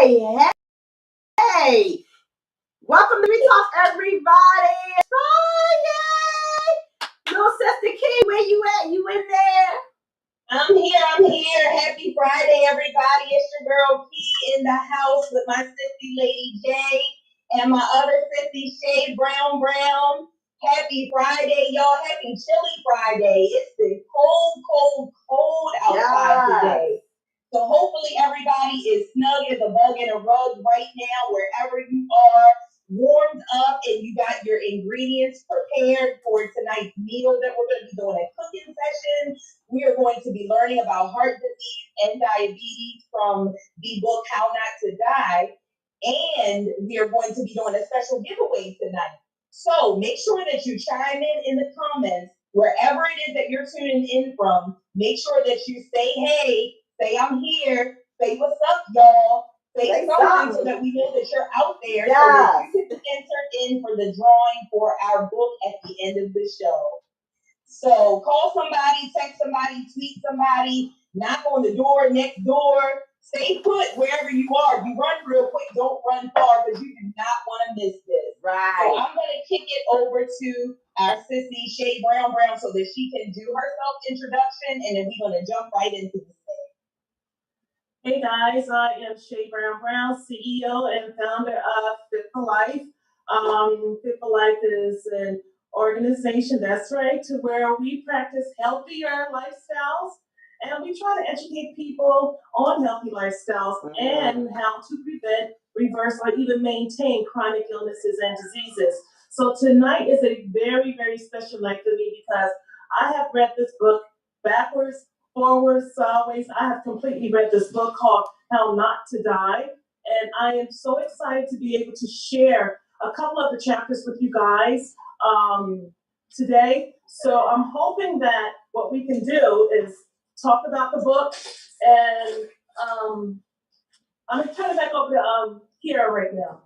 Hey, hey, hey. Welcome to We Talk, everybody. It's Friday. Little Sister Key, where you at? You in there? I'm here. Happy Friday, everybody. It's your girl Key in the house with my sissy Lady J and my other sissy Shay Brown. Happy Friday, y'all. Happy chilly Friday. It's been cold outside today. So hopefully everybody is snug as a bug in a rug right now, wherever you are, warmed up, and you got your ingredients prepared for tonight's meal that we're going to be doing a cooking session. We are going to be learning about heart disease and diabetes from the book How Not to Die. And we are going to be doing a special giveaway tonight. So make sure that you chime in the comments wherever it is that you're tuning in from. Make sure that you say hey, say I'm here, say what's up, y'all. Say something so that we know that you're out there so that you can enter in for the drawing for our book at the end of the show. So call somebody, text somebody, tweet somebody, knock on the door next door. Stay put wherever you are. You run real quick, don't run far because you do not want to miss this. Right. So I'm going to kick it over to our sissy Shay Brown so that she can do her self-introduction, and then we're going to jump right into this thing. Hey guys, I am Shay Brown, CEO and founder of Fit for Life. Fit for Life is an organization, that's right, to where we practice healthier lifestyles and we try to educate people on healthy lifestyles and how to prevent, reverse, or even maintain chronic illnesses and diseases. So tonight is a very, very special night for me because I have read this book backwards, forwards, sideways. I have completely read this book called How Not to Die. And I am so excited to be able to share a couple of the chapters with you guys today. So I'm hoping that what we can do is talk about the book, and I'm going to turn it back over to Kiera right now.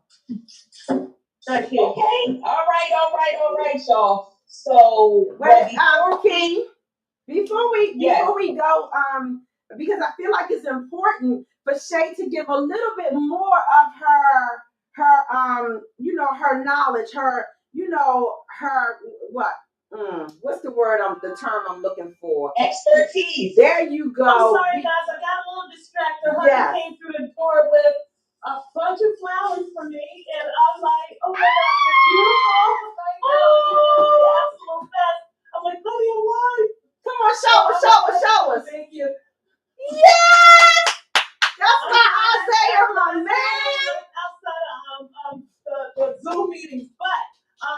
Thank you. Okay. All right, y'all. So, Key, before we go, because I feel like it's important for Shay to give a little bit more of her knowledge, what's the word, the term I'm looking for? Expertise. There you go. I'm sorry, guys. I got a little distracted. Honey came through the door with a bunch of flowers for me, and I'm like, oh my God, you're beautiful. You're the absolute best. I'm like, honey, I'm live. Come on, show us. Thank you. Yes! That's my Isaiah, my man. Outside of the Zoom meetings, but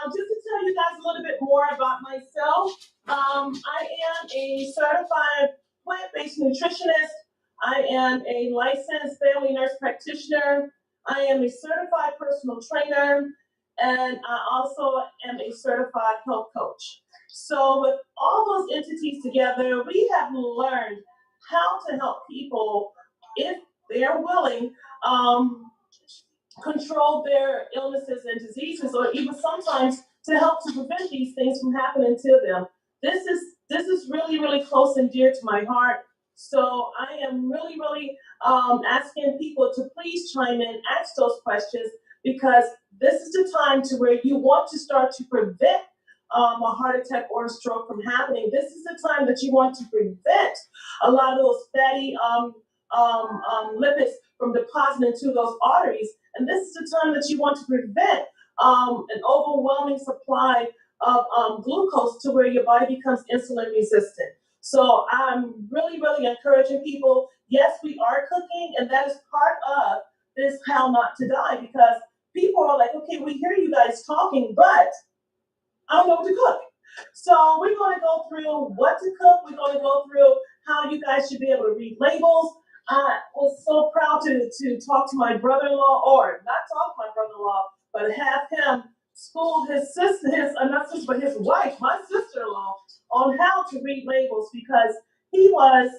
just to tell you guys a little bit more about myself, I am a certified plant-based nutritionist. I am a licensed family nurse practitioner. I am a certified personal trainer, and I also am a certified health coach. So with all those entities together, we have learned how to help people, if they're willing, control their illnesses and diseases, or even sometimes to help to prevent these things from happening to them. This is really, really close and dear to my heart. So I am really asking people to please chime in, ask those questions, because this is the time to where you want to start to prevent a heart attack or a stroke from happening. This is the time that you want to prevent a lot of those fatty lipids from depositing into those arteries. And this is the time that you want to prevent an overwhelming supply of glucose to where your body becomes insulin resistant. So I'm really encouraging people. Yes, we are cooking, and that is part of this How Not to Die, because people are like, okay, we hear you guys talking, but I don't know what to cook. So we're going to go through what to cook. We're going to go through how you guys should be able to read labels. I was so proud to talk to my brother-in-law, or not talk to my brother-in-law, but have him school his wife, my sister-in-law, on how to read labels, because he was,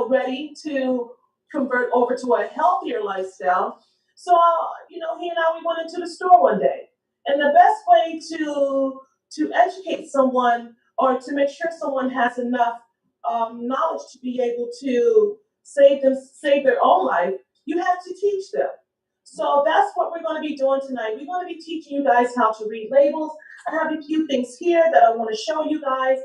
ready to convert over to a healthier lifestyle. So, he and I, we went into the store one day, and the best way to educate someone, or to make sure someone has enough knowledge to be able to save their own life, you have to teach them. So that's what we're going to be doing tonight. We're going to be teaching you guys how to read labels. I have a few things here that I want to show you guys.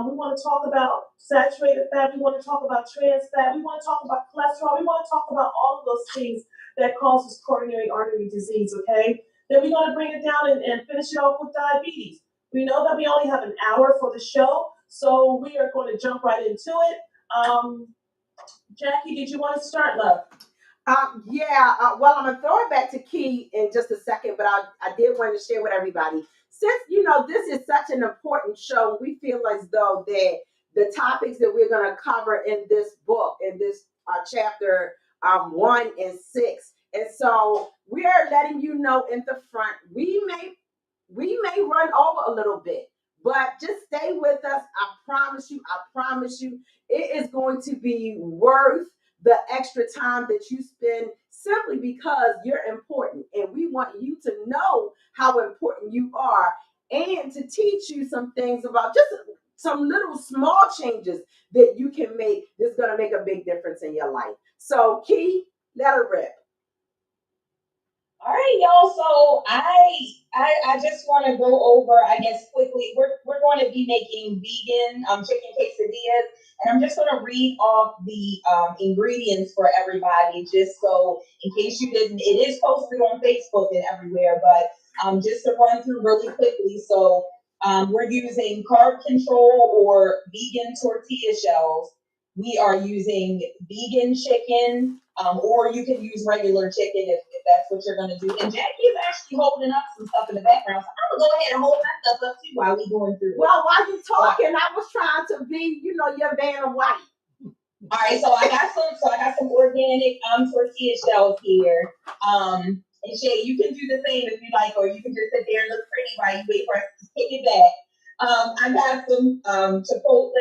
We want to talk about saturated fat. We want to talk about trans fat. We want to talk about cholesterol. We want to talk about all of those things that causes coronary artery disease, okay? Then we're going to bring it down and finish it off with diabetes. We know that we only have an hour for the show, so we are going to jump right into it. Jackie, did you want to start, love? Well, I'm gonna throw it back to Key in just a second, but I did want to share with everybody. Since this is such an important show, we feel as though that the topics that we're gonna cover in this book, in this chapter 1 and 6, and so we are letting you know in the front, we may run over a little bit, but just stay with us. I promise you, it is going to be worth the extra time that you spend, simply because you're important, and we want you to know how important you are, and to teach you some things about just some little small changes that you can make that's going to make a big difference in your life. So Key, let her rip. All right, y'all. So I just want to go over, I guess, quickly. We're going to be making vegan chicken quesadillas, and I'm just going to read off the ingredients for everybody, just so in case you didn't. It is posted on Facebook and everywhere, but just to run through really quickly. So we're using carb control or vegan tortilla shells. We are using vegan chicken, or you can use regular chicken if that's what you're going to do. And Jackie is actually holding up some stuff in the background, so I'm going to go ahead and hold my stuff up too while we going through it. Well, while you talking, I was trying to be, your Vanna White. All right, so I got some organic tortilla shells here. And Shay, you can do the same if you like, or you can just sit there and look pretty while you wait for us to take it back. I got some Chipotle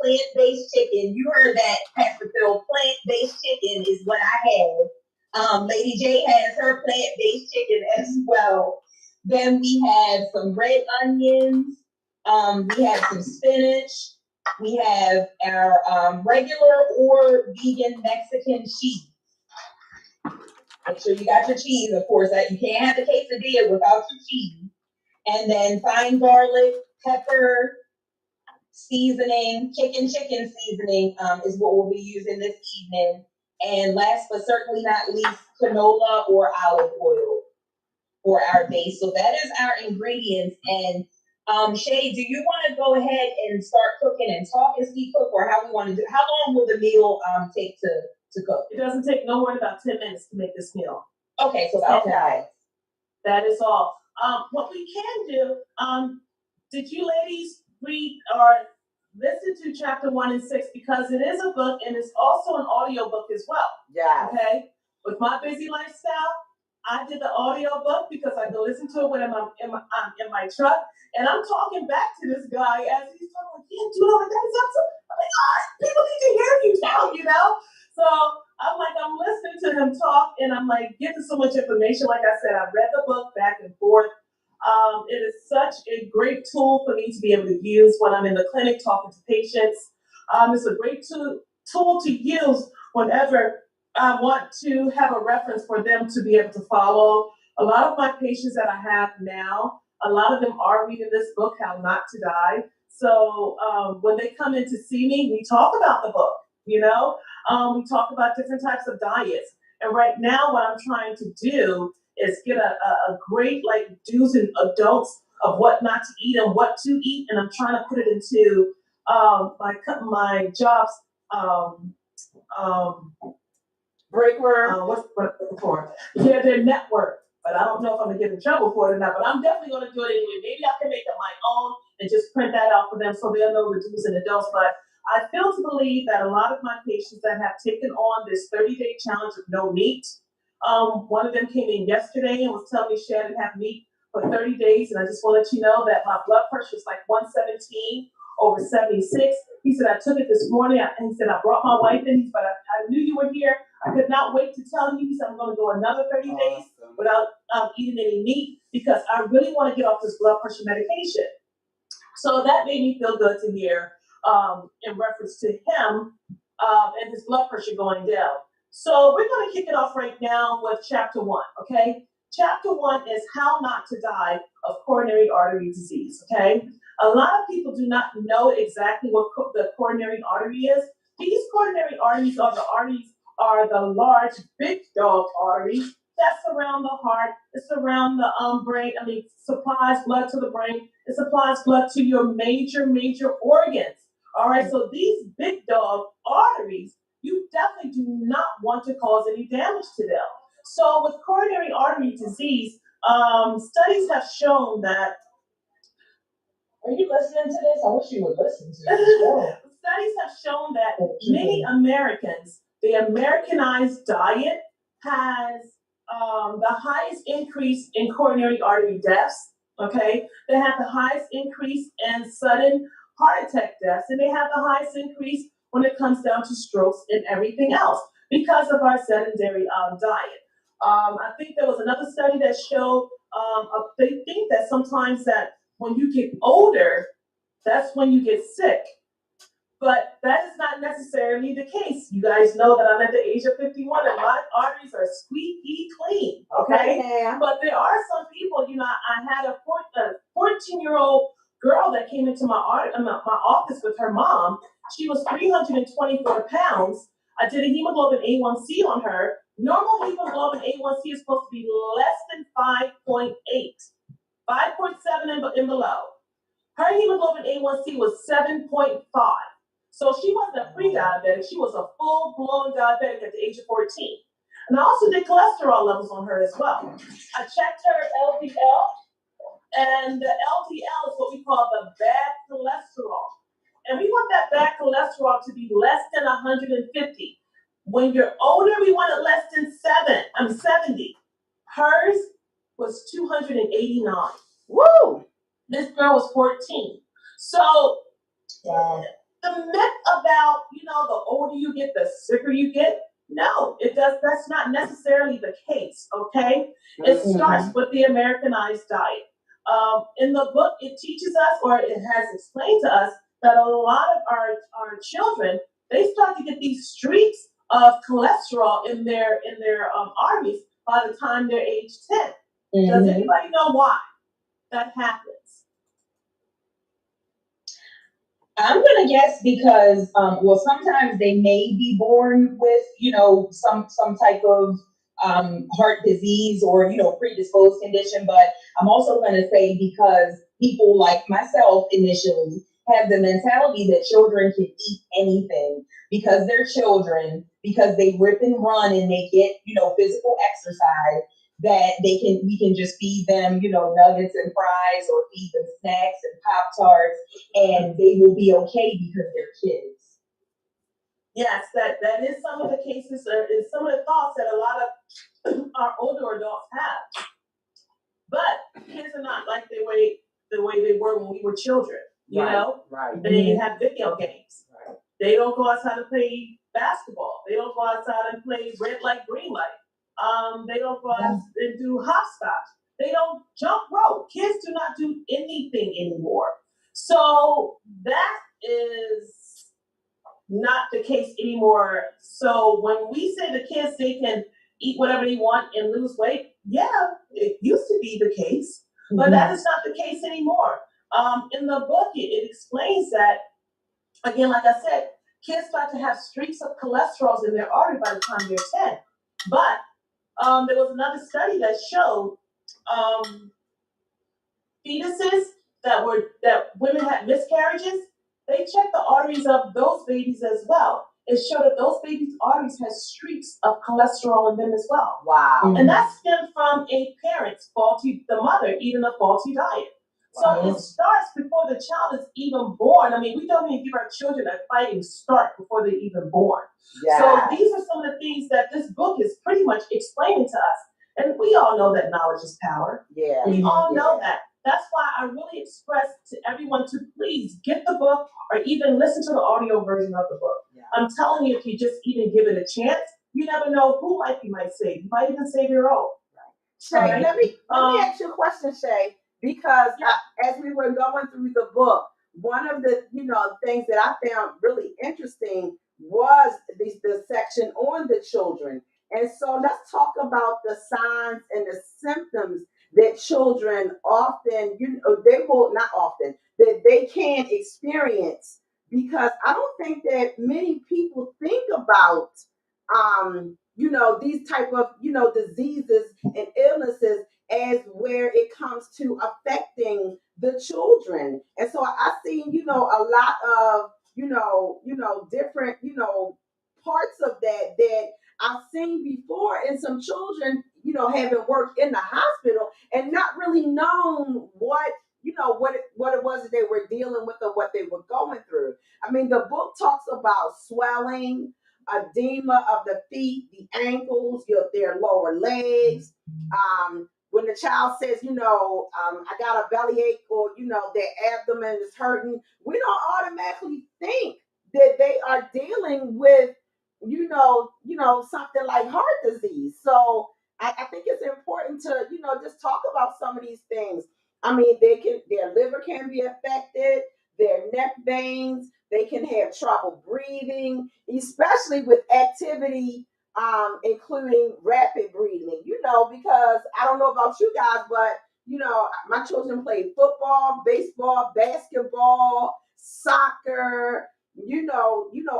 plant-based chicken. You heard that, Pastor Phil. Plant-based chicken is what I have. Lady J has her plant-based chicken as well. Then we have some red onions. We have some spinach. We have our regular or vegan Mexican cheese. Make sure you got your cheese, of course. You can't have the quesadilla without your cheese. And then fine garlic, pepper, seasoning, chicken seasoning is what we'll be using this evening. And last but certainly not least, canola or olive oil for our base. So that is our ingredients. And Shay, do you want to go ahead and start cooking and talk as we cook, or how we want to do? How long will the meal take to cook? It doesn't take no more than about 10 minutes to make this meal. Okay, so about 10 minutes. That is all. What we can do, did you ladies read or listen to chapter 1 and 6, because it is a book and it's also an audio book as well. Yeah. Okay. With my busy lifestyle, I did the audio book because I go listen to it when I'm in my truck, and I'm talking back to this guy as he's talking. I can't do it like that. I'm like, people need to hear you talk, So I'm listening to him talk, and I'm like getting so much information. Like I said, I read the book back and forth. It is such a great tool for me to be able to use when I'm in the clinic talking to patients. It's a great tool to use whenever I want to have a reference for them to be able to follow. A lot of my patients that I have now, a lot of them are reading this book, How Not to Die. So when they come in to see me, we talk about the book, we talk about different types of diets. And right now what I'm trying to do is get a great do's and don'ts of what not to eat and what to eat. And I'm trying to put it into my jobs, Breakroom. What's it for? Yeah, their network. But I don't know if I'm gonna get in trouble for it or not. But I'm definitely gonna do it anyway. Maybe I can make it my own and just print that out for them so they'll know the do's and the don'ts. But I feel to believe that a lot of my patients that have taken on this 30-day challenge of no meat, one of them came in yesterday and was telling me she hadn't had meat for 30 days. And I just want to let you know that my blood pressure is like 117 over 76. He said, I took it this morning. And he said, I brought my wife in. He said, I knew you were here. I could not wait to tell you. He said, I'm going to go another 30 days without eating any meat because I really want to get off this blood pressure medication. So that made me feel good to hear in reference to him and his blood pressure going down. So we're going to kick it off right now with chapter 1, okay? Chapter 1 is how not to die of coronary artery disease, okay? A lot of people do not know exactly what the coronary artery is. These coronary arteries are the large, big dog arteries that surround the heart, it surround the brain, supplies blood to the brain, it supplies blood to your major organs. All right, so these big dog arteries, you definitely do not want to cause any damage to them. So with coronary artery disease, studies have shown that. Are you listening to this? I wish you would listen to this. Studies have shown that many Americans, the Americanized diet has the highest increase in coronary artery deaths. Okay, they have the highest increase in sudden heart attack deaths, and they have the highest increase when it comes down to strokes and everything else because of our sedentary diet. I think there was another study that showed they think that sometimes that when you get older, that's when you get sick. But that is not necessarily the case. You guys know that I'm at the age of 51 and my arteries are squeaky clean, okay? Yeah. But there are some people, I had a 14-year-old girl that came into my office with her mom. She was 324 pounds. I did a hemoglobin A1C on her. Normal hemoglobin A1C is supposed to be less than 5.8, 5.7 and below. Her hemoglobin A1C was 7.5. So she wasn't a pre-diabetic, she was a full-blown diabetic at the age of 14. And I also did cholesterol levels on her as well. I checked her LDL, and the LDL is what we call the bad cholesterol. And we want that bad cholesterol to be less than 150. When you're older, we want it less than 70. Hers was 289. Woo! This girl was 14. So the myth about, the older you get, the sicker you get, no, that's not necessarily the case, okay? It starts with the Americanized diet. In the book, it teaches us, or it has explained to us, that a lot of our children, they start to get these streaks of cholesterol in their arteries by the time they're age 10. Does anybody know why that happens? I'm gonna guess because, sometimes they may be born with, some type of heart disease or predisposed condition. But I'm also gonna say because people like myself initially have the mentality that children can eat anything because they're children, because they rip and run and they get physical exercise. That we can just feed them, nuggets and fries, or feed them snacks and Pop-Tarts, and they will be okay because they're kids. Yes, that is some of the cases, is some of the thoughts that a lot of our older adults have. But kids are not like the way they were when we were children. You know, right. They have video games. Right. They don't go outside and play basketball. They don't go outside and play red light, green light. They don't go out and do hopscotch. They don't jump rope. Kids do not do anything anymore. So that is not the case anymore. So when we say the kids, they can eat whatever they want and lose weight, yeah, it used to be the case, but that is not the case anymore. In the book, it explains that, again, like I said, kids start to have streaks of cholesterol in their artery by the time they're 10. But there was another study that showed fetuses that women had miscarriages. They checked the arteries of those babies as well. It showed that those babies' arteries had streaks of cholesterol in them as well. Wow. And that stemmed from the mother eating a faulty diet. So it starts before the child is even born. I mean, we don't even give our children a fighting start before they're even born. Yeah. So these are some of the things that this book is pretty much explaining to us. And we all know that knowledge is power. Yeah. We all know that. That's why I really express to everyone to please get the book or even listen to the audio version of the book. Yeah. I'm telling you, if you just even give it a chance, you never know who you might save. You might even save your own. Shay, right. let me ask you a question, Shay, because as we were going through the book, one of the things that I found really interesting was the section on the children. And so let's talk about the signs and the symptoms that children often, they will not often, that they can experience, because I don't think that many people think about, these type of, diseases and illnesses as where it comes to affecting the children. And so I see, a lot of, different, parts of that I've seen before in some children, having worked in the hospital and not really known what it was that they were dealing with or what they were going through. I mean, the book talks about swelling, edema of the feet, the ankles, their lower legs. When the child says, I got a bellyache, or their abdomen is hurting, we don't automatically think that they are dealing with, something like heart disease. So I think it's important to, just talk about some of these things. I mean, their liver can be affected, their neck veins, they can have trouble breathing, especially with activity, including rapid breathing, because I don't know about you guys, but my children played football, baseball, basketball, soccer,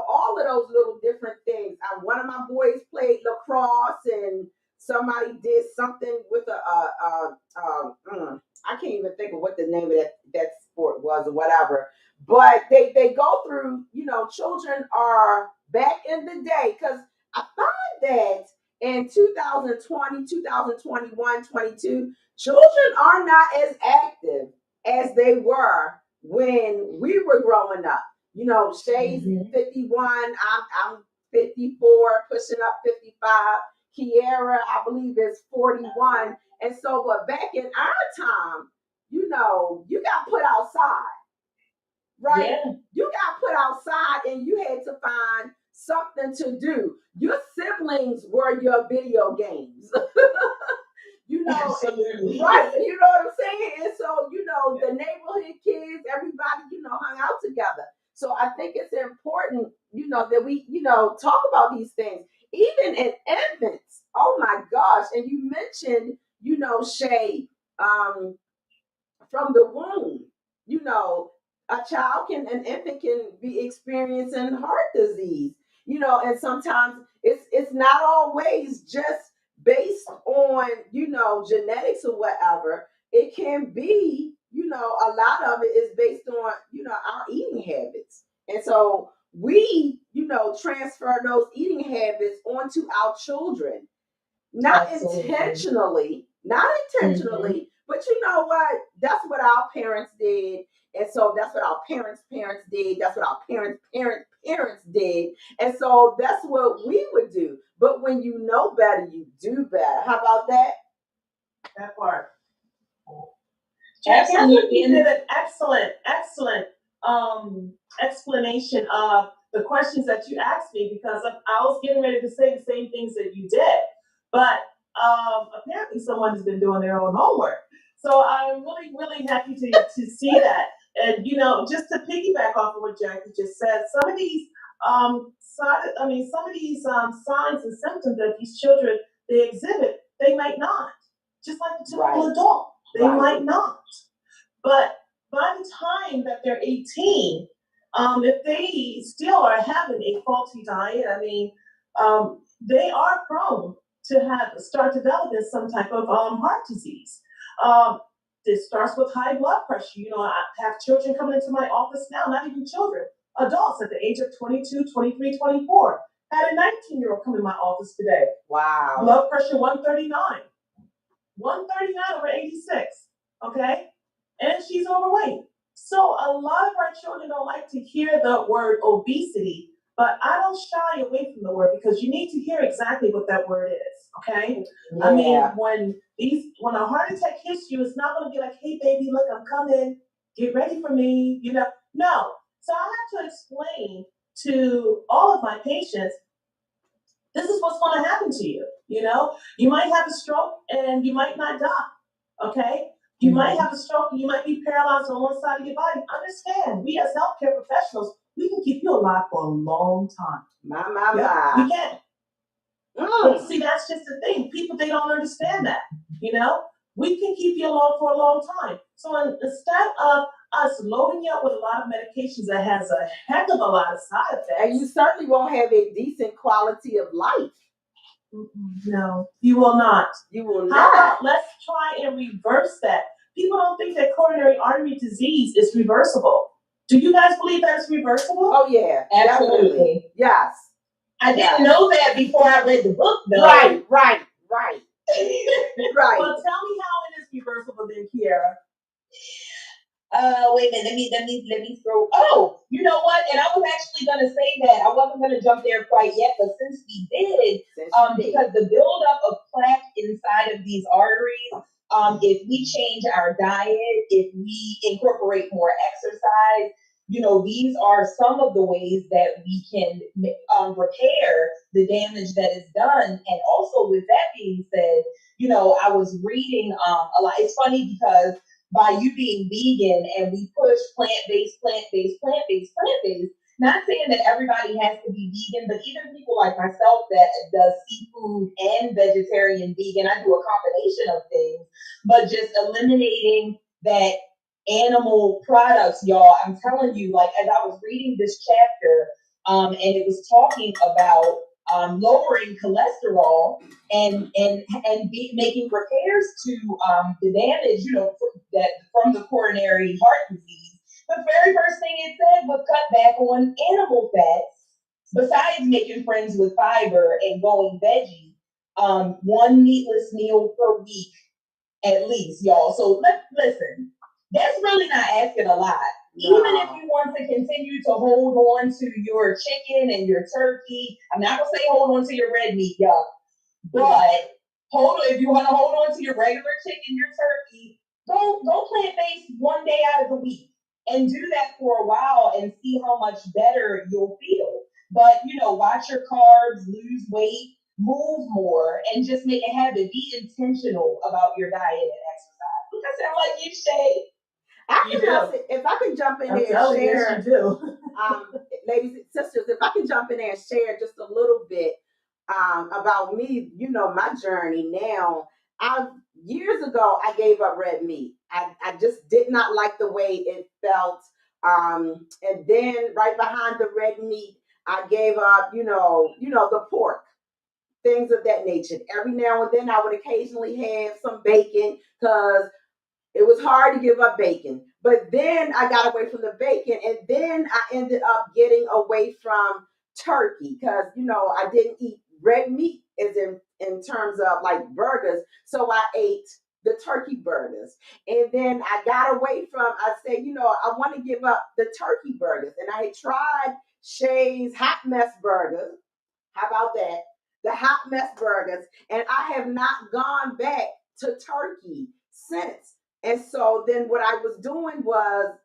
all of those little different things. One of my boys played lacrosse, and somebody did something with I can't even think of what the name of that sport was or whatever. But they go through, children are back in the day, because I find that in 2020, 2021, 22, children are not as active as they were when we were growing up. Shay's 51, I'm 54, pushing up 55. Kiera, I believe, is 41. And so, but back in our time, you got put outside, right? Yeah. You got put outside and you had to find something to do. Your siblings were your video games. Absolutely. Right? You know what I'm saying? And so, the neighborhood kids, everybody, hung out together. So I think it's important, that we, talk about these things, even in infants. Oh my gosh. And you mentioned, Shay, from the womb, an infant can be experiencing heart disease, and sometimes it's not always just based on, genetics or whatever. It can be, a lot of it is based on, our eating habits. And so we, transfer those eating habits onto our children, not Absolutely. intentionally, but you know what? That's what our parents did. And so that's what our parents' parents did. That's what our parents' did. And so that's what we would do. But when you know better, you do better. How about that? That part. Jackie, I think you did an excellent explanation of the questions that you asked me, because I was getting ready to say the same things that you did, but apparently someone has been doing their own homework. So I'm really, really happy to see that. And just to piggyback off of what Jackie just said, some of these signs and symptoms that these children they exhibit, they might not, just like the typical Right. adult. They Right. might not. But by the time that they're 18, if they still are having a faulty diet, they are prone to start developing some type of heart disease. This starts with high blood pressure. I have children coming into my office now, not even children, adults at the age of 22, 23, 24. Had a 19-year-old come in my office today. Wow. Blood pressure 139. 139 over 86. Okay? And she's overweight. So a lot of our children don't like to hear the word obesity, but I don't shy away from the word, because you need to hear exactly what that word is. Okay? Yeah. I mean, when a heart attack hits you, it's not going to be like, hey baby, look, I'm coming. Get ready for me. No. So I have to explain to all of my patients, this is what's going to happen to you. You might have a stroke and you might not die. Okay? You might have a stroke and you might be paralyzed on one side of your body. Understand, we as healthcare professionals, we can keep you alive for a long time. My, Yeah, we my. can. Mm. See, that's just the thing. People, they don't understand that. You know, we can keep you alone for a long time. So instead of us loading you up with a lot of medications that has a heck of a lot of side And you effects, certainly won't have a decent quality of life. no, you will not. You will How not. about let's try and reverse that? People don't think that coronary artery disease is reversible. Do you guys believe that it's reversible? Oh yeah, definitely. Absolutely. Yes. I didn't know that before I read the book, though. Right. Right. Well, tell me how it is reversible then, Kiara. Wait a minute. Let me scroll. Oh, you know what? And I was actually gonna say that I wasn't gonna jump there quite yet, but since we did, because the buildup of plaque inside of these arteries, if we change our diet, if we incorporate more exercise, you know, these are some of the ways that we can repair the damage that is done. And also, with that being said, you know, I was reading a lot. It's funny because by you being vegan and we push plant-based, plant-based, plant-based, plant-based, not saying that everybody has to be vegan, but even people like myself that does seafood and vegetarian vegan, I do a combination of things, but just eliminating that animal products, y'all. I'm telling you, like, as I was reading this chapter, and it was talking about lowering cholesterol and making repairs to the damage, you know, that from the coronary heart disease. The very first thing it said was cut back on animal fats. Besides making friends with fiber and going veggie, one meatless meal per week at least, y'all. So listen, that's really not asking a lot. No. Even if you want to continue to hold on to your chicken and your turkey, I'm not gonna say hold on to your red meat, y'all, but if you want to hold on to your regular chicken, your turkey, go plant based one day out of the week and do that for a while and see how much better you'll feel. But you know, watch your carbs, lose weight, move more, and just make a habit. Be intentional about your diet and exercise. Look, I sound like you, Shay. If I could jump in I'm there and telling you, share, yes, you do. ladies and sisters, if I can jump in there and share just a little bit about me, you know, my journey now. Years ago, I gave up red meat. I just did not like the way it felt. And then right behind the red meat, I gave up, the pork, things of that nature. Every now and then I would occasionally have some bacon because it was hard to give up bacon. But then I got away from the bacon, and then I ended up getting away from turkey because I didn't eat red meat as in terms of like burgers. So I ate the turkey burgers. And then I got away from, I said, I want to give up the turkey burgers. And I had tried Shay's Hot Mess Burgers. How about that? The Hot Mess Burgers. And I have not gone back to turkey since. And so then what I was doing was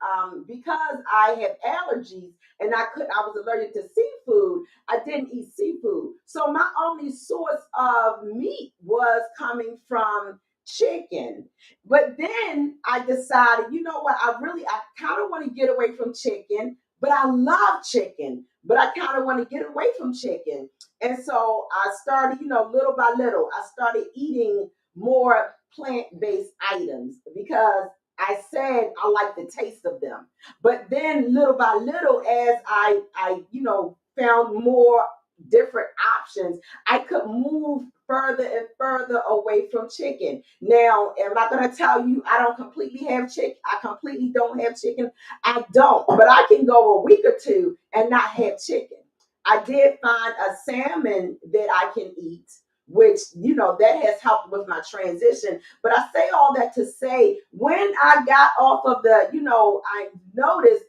because I have allergies and I was allergic to seafood, I didn't eat seafood. So my only source of meat was coming from chicken. But then I decided, you know what, I kind of want to get away from chicken, but I love chicken, but I kind of want to get away from chicken. And so I started, little by little, I started eating more plant-based items because I said I like the taste of them. But then little by little, as I found more different options, I could move further and further away from chicken. Now, am I going to tell you I don't completely have chicken? I completely don't have chicken. I don't, but I can go a week or two and not have chicken. I did find a salmon that I can eat, which, that has helped with my transition. But I say all that to say, when I got off of I noticed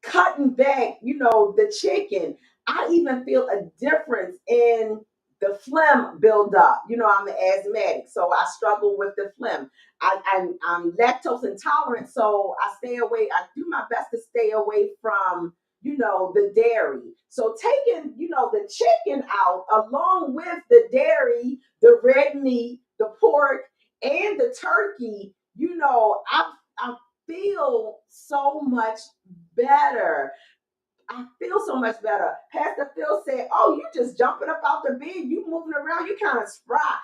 cutting back, the chicken, I even feel a difference in the phlegm buildup. I'm an asthmatic, so I struggle with the phlegm. I'm lactose intolerant, so I stay away. I do my best to stay away from the dairy. So taking, the chicken out along with the dairy, the red meat, the pork, and the turkey, I feel so much better. I feel so much better. Pastor Phil said, "Oh, you just jumping up out the bed, you moving around, you kind of spry."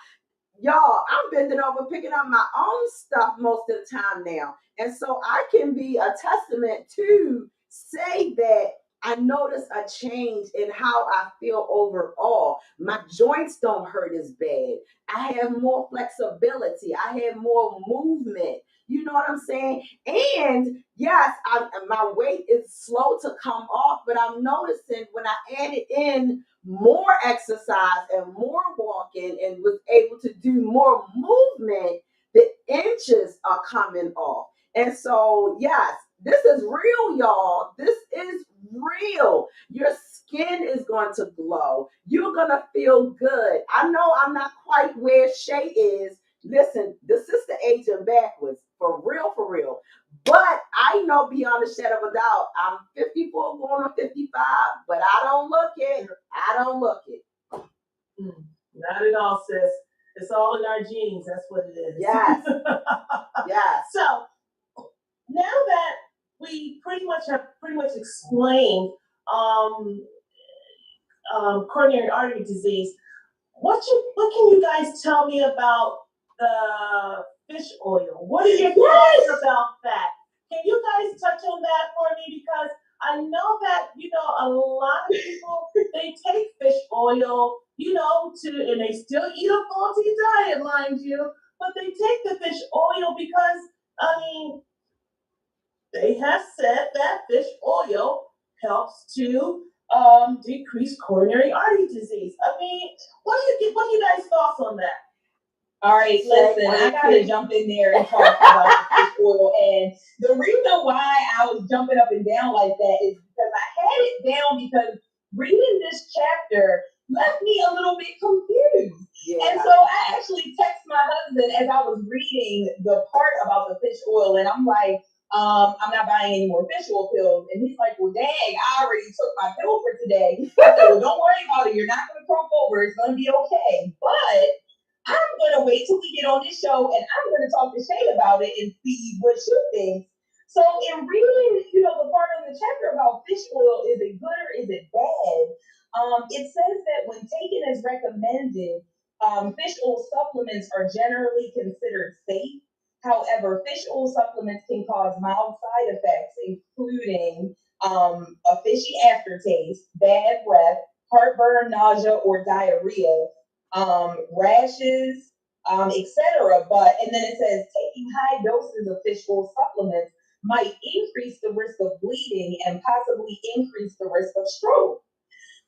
Y'all, I'm bending over picking up my own stuff most of the time now. And so I can be a testament to say that I notice a change in how I feel overall. My joints don't hurt as bad. I have more flexibility. I have more movement. You know what I'm saying? And yes, my weight is slow to come off, but I'm noticing when I added in more exercise and more walking and was able to do more movement, the inches are coming off. And so, yes, this is real, y'all. This is real. Your skin is going to glow. You're going to feel good. I know I'm not quite where Shay is. Listen, the sister aging backwards, for real, for real. But I know beyond a shadow of a doubt, I'm 54 going on 55, but I don't look it. I don't look it. Not at all, sis. It's all in our genes. That's what it is. Yes. Yes. So now that we pretty much have explained coronary artery disease, what can you guys tell me about the fish oil? What are your thoughts about that? Can you guys touch on that for me? Because I know that, a lot of people, they take fish oil, and they still eat a faulty diet, mind you, but they take the fish oil because, they have said that fish oil helps to decrease coronary artery disease. What are you guys' thoughts on that? All right, listen, I gotta jump in there and talk about the fish oil. And the reason why I was jumping up and down like that is because I had it down because reading this chapter left me a little bit confused. Yeah. And so I actually texted my husband as I was reading the part about the fish oil, and I'm like, I'm not buying any more fish oil pills. And he's like, well, dang, I already took my pill for today. I said, well, don't worry about it. You're not going to croak over. It's going to be okay. But I'm going to wait till we get on this show and I'm going to talk to Shay about it and see what she thinks. So in reading, the part of the chapter about fish oil, is it good or is it bad? It says that when taken as recommended, fish oil supplements are generally considered safe. However, fish oil supplements can cause mild side effects, including a fishy aftertaste, bad breath, heartburn, nausea, or diarrhea, rashes, etc. And then it says taking high doses of fish oil supplements might increase the risk of bleeding and possibly increase the risk of stroke.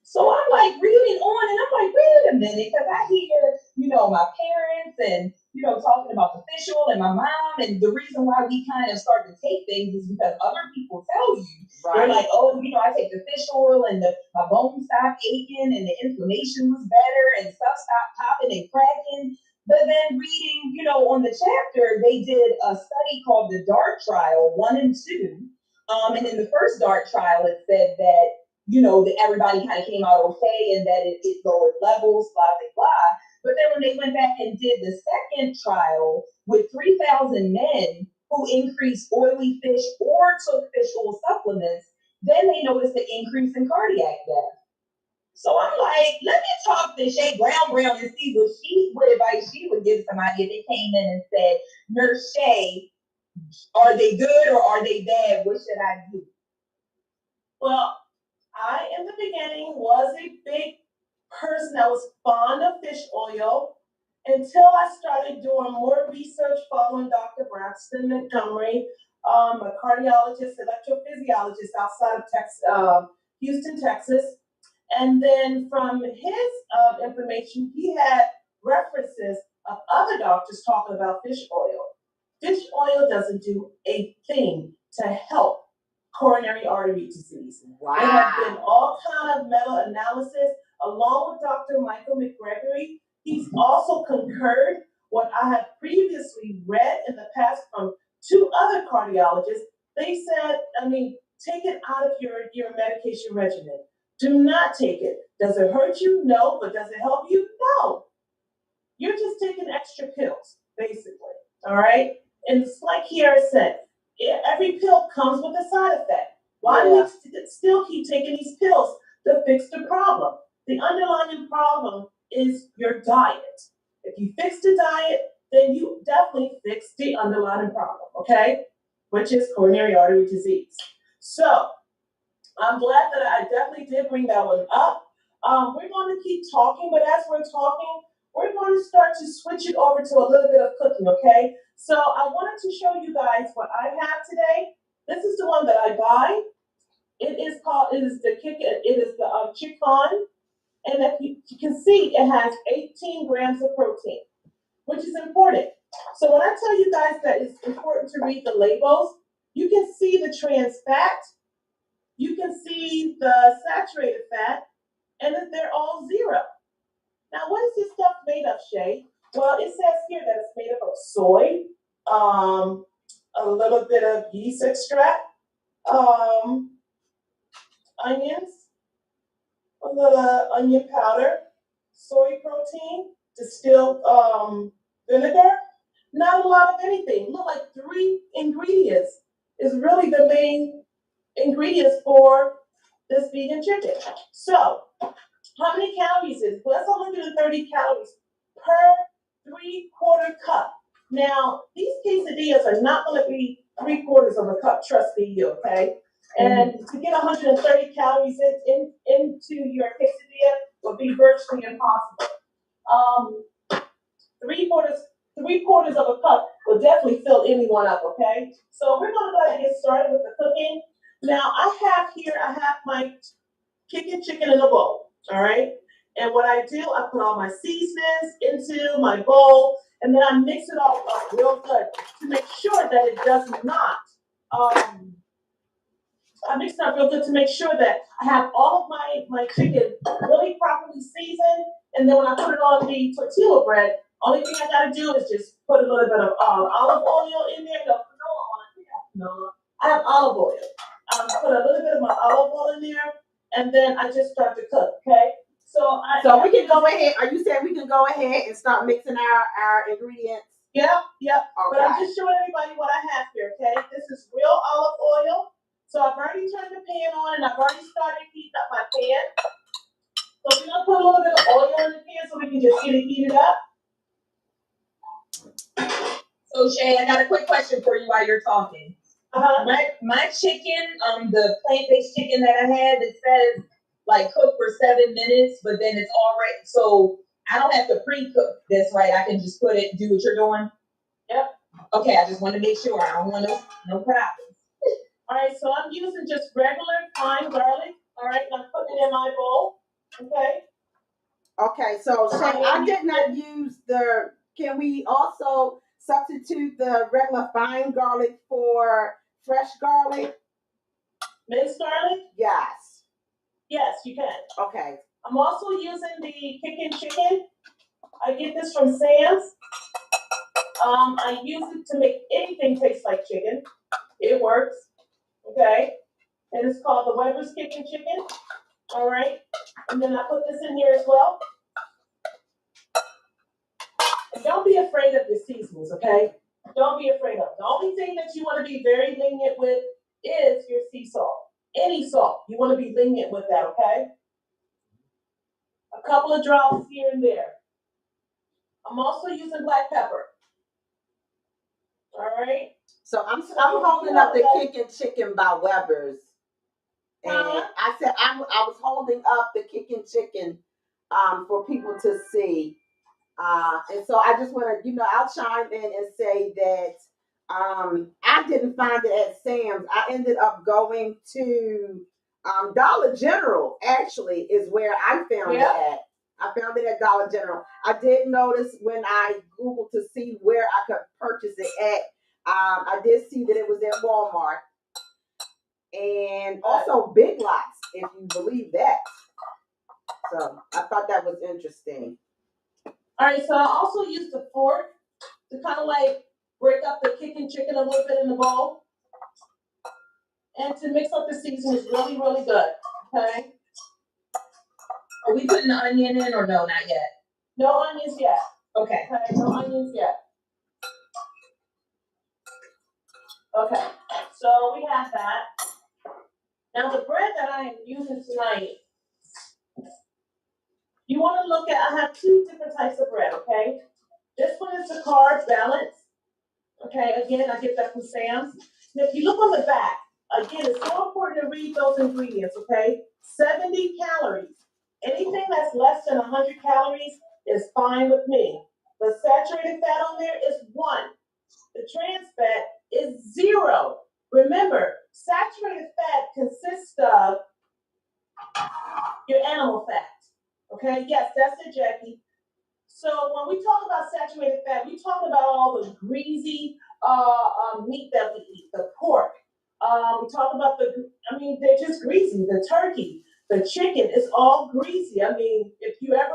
So I'm like reading on and I'm like, wait a minute, because I hear, my parents and, talking about the fish oil and my mom. And the reason why we kind of start to take things is because other people tell you. Right. They're like, oh, I take the fish oil and my bones stopped aching and the inflammation was better and stuff stopped popping and cracking. But then reading, on the chapter, they did a study called the DART trial 1 and 2. And in the first DART trial, it said that, that everybody kind of came out okay and that it lowered levels, blah, blah, blah. But then when they went back and did the second trial with 3,000 men who increased oily fish or took fish oil supplements, then they noticed an increase in cardiac death. So I'm like, let me talk to Shay Brown and see what advice she would give somebody if they came in and said, Nurse Shay, are they good or are they bad? What should I do? Well, I, in the beginning, was a big person that was fond of fish oil until I started doing more research following Dr. Braxton Montgomery, a cardiologist, electrophysiologist outside of Houston, Texas. And then from his information, he had references of other doctors talking about fish oil. Fish oil doesn't do a thing to help coronary artery disease. Wow. There have been all kind of meta-analysis along with Dr. Michael McGregory. He's also concurred what I have previously read in the past from 2 other cardiologists. They said, take it out of your medication regimen. Do not take it. Does it hurt you? No. But does it help you? No. You're just taking extra pills, basically. All right? And it's like Kiara said, every pill comes with a side effect. Why do we still keep taking these pills to fix the problem? The underlying problem is your diet. If you fix the diet, then you definitely fix the underlying problem, okay? Which is coronary artery disease. So I'm glad that I definitely did bring that one up. We're going to keep talking, but as we're talking, we're going to start to switch it over to a little bit of cooking, okay? So I wanted to show you guys what I have today. This is the one that I buy. It is the chicken, and if you can see, it has 18 grams of protein, which is important. So when I tell you guys that it's important to read the labels, you can see the trans fat, you can see the saturated fat, and that they're all zero. Now, what is this stuff made of, Shay? Well, it says here that it's made up of soy, a little bit of yeast extract, onions, a little onion powder, soy protein, distilled vinegar. Not a lot of anything. Look like 3 ingredients is really the main ingredients for this vegan chicken. So, how many calories is it? Well, that's 130 calories per 3/4 cup. Now, these quesadillas are not going to be 3/4 of a cup, trust me, okay? And to get 130 calories into your quesadilla would be virtually impossible. Three quarters of a cup will definitely fill anyone up, okay? So we're going to go ahead and get started with the cooking. Now, I have my chicken in a bowl, all right? And what I do, I put all my seasonings into my bowl, and then I mix it all up real good to make sure that it does not, I mix it up real good to make sure that I have all of my chicken really properly seasoned, and then when I put it on the tortilla bread, only thing I gotta do is just put a little bit of olive oil in there, no canola oil, I have olive oil. Put a little bit of my olive oil in there, and then I just start to cook, okay? So we can go ahead. Are you saying we can go ahead and start mixing our ingredients? Yep. Okay. But I'm just showing everybody what I have here, okay? This is real olive oil. So I've already turned the pan on, and I've already started heating up my pan. So we're gonna put a little bit of oil in the pan so we can just get it heated up. So Shay, I got a quick question for you while you're talking. My chicken, the plant-based chicken that I had, it says like cook for 7 minutes, but then it's already, so I don't have to pre-cook this, right? I can just put it, do what you're doing? Yep. Okay, I just want to make sure. I don't want no problems. All right, so I'm using just regular fine garlic. All right, and I'm putting it in my bowl. Okay. Okay, so Shay, I did not use can we also substitute the regular fine garlic for fresh garlic? Minced garlic? Yes. Yes, you can. Okay. I'm also using the chicken. I get this from Sam's. I use it to make anything taste like chicken. It works. Okay. And it's called the Weber's chicken. All right. And then I put this in here as well. And don't be afraid of your seasonings, okay? Don't be afraid of it. The only thing that you want to be very lenient with is your sea salt. Any salt, you want to be lenient with that, okay? A couple of drops here and there. I'm also using black pepper. All right. So I'm holding up the chicken by Weber's, and I said I was holding up the chicken for people to see, and so I just want to I'll chime in and say that I didn't find it at Sam's. I ended up going to Dollar General. Actually, is where I found it at. I found it at Dollar General. I did notice when I Googled to see where I could purchase it at. I did see that it was at Walmart and also Big Lots, if you believe that. So I thought that was interesting. All right, so I also used the fork to kind of like break up the chicken a little bit in the bowl and to mix up the seasoning is really, really good, okay? Are we putting the onion in or no, not yet? No onions yet. Okay. Okay, no onions yet. Okay, so we have that. Now the bread that I am using tonight, you want to look at, I have two different types of bread, okay? This one is the carb balance. Okay, again, I get that from Sam's. And if you look on the back, again, it's so important to read those ingredients, okay? 70 calories. Anything that's less than 100 calories is fine with me. The saturated fat on there is 1. The trans fat is 0. Remember, saturated fat consists of your animal fat. Okay, yes, that's it, Jackie. So when we talk about saturated fat, we talk about all the greasy meat that we eat, the pork. We talk about they're just greasy. The turkey, the chicken, it's all greasy. I mean, if you ever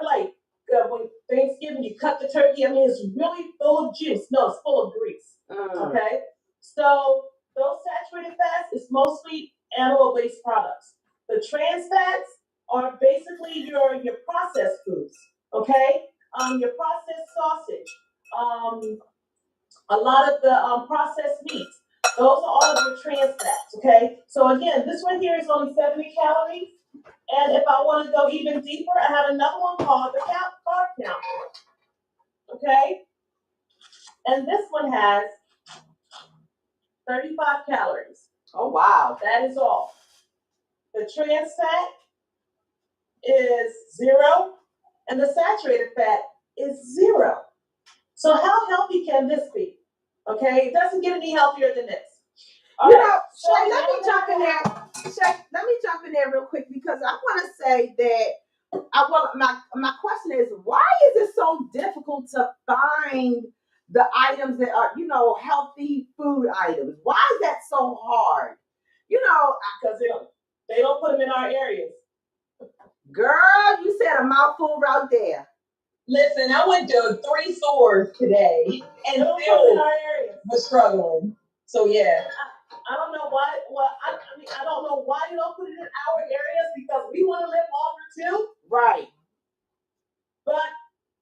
when Thanksgiving, you cut the turkey, I mean, it's really full of juice. No, it's full of grease. Okay? So those saturated fats is mostly animal-based products. The trans fats are basically your processed foods. Okay? Your processed sausage, a lot of the processed meats. Those are all of your trans fats, okay? So again, this one here is only 70 calories. And if I want to go even deeper, I have another one called the carb count, okay? And this one has 35 calories. Oh, wow. That is all. The trans fat is 0, and the saturated fat is 0. So how healthy can this be? Okay, it doesn't get any healthier than this. Shay, let me jump in there. Shay, let me jump in there real quick because I want to say that my question is, why is it so difficult to find the items that are, healthy food items? Why is that so hard? Because they don't put them in our areas. Girl, you said a mouthful right there. Listen, I went to 3 stores today and still was struggling. So yeah. I don't know why. Well, I don't know why you don't put it in our areas because we want to live longer too. Right. But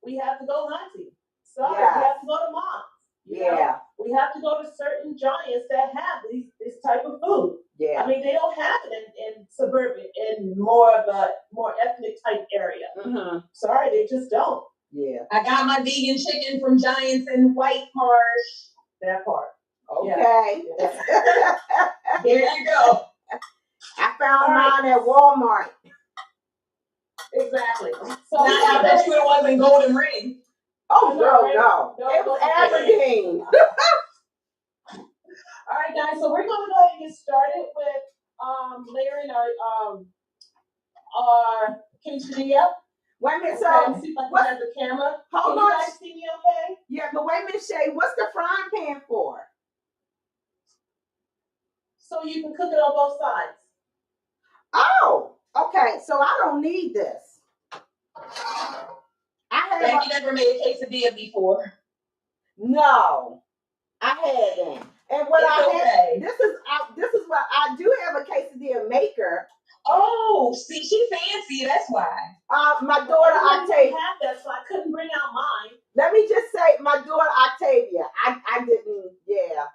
we have to go hunting. Sorry, we have to go to moms. Yeah. We have to go to certain giants that have this type of food. Yeah. I mean, they don't have it in suburban, in more of a more ethnic type area. Mm-hmm. Sorry, they just don't. Yeah. I got my vegan chicken from Giants in White Marsh. That part. Okay. Yeah. There you go. I found mine at Walmart. Exactly. So I bet you it wasn't Golden Ring. Oh, no. It was Aberdeen. All right, guys. So we're going to go ahead and get started with layering our quesadilla. Wait a minute, so see if I can have the camera. Hold on. on. You guys see me okay? Yeah, but wait a minute, Shay. What's the frying pan for? So you can cook it on both sides. Oh, okay. So I don't need this. Have you never made a quesadilla before? No, I haven't. And what this is what I do have a quesadilla maker. Oh, see, she's fancy. That's why. My daughter Octavia have that, so I couldn't bring out mine. Let me just say, my daughter Octavia. I didn't. Yeah.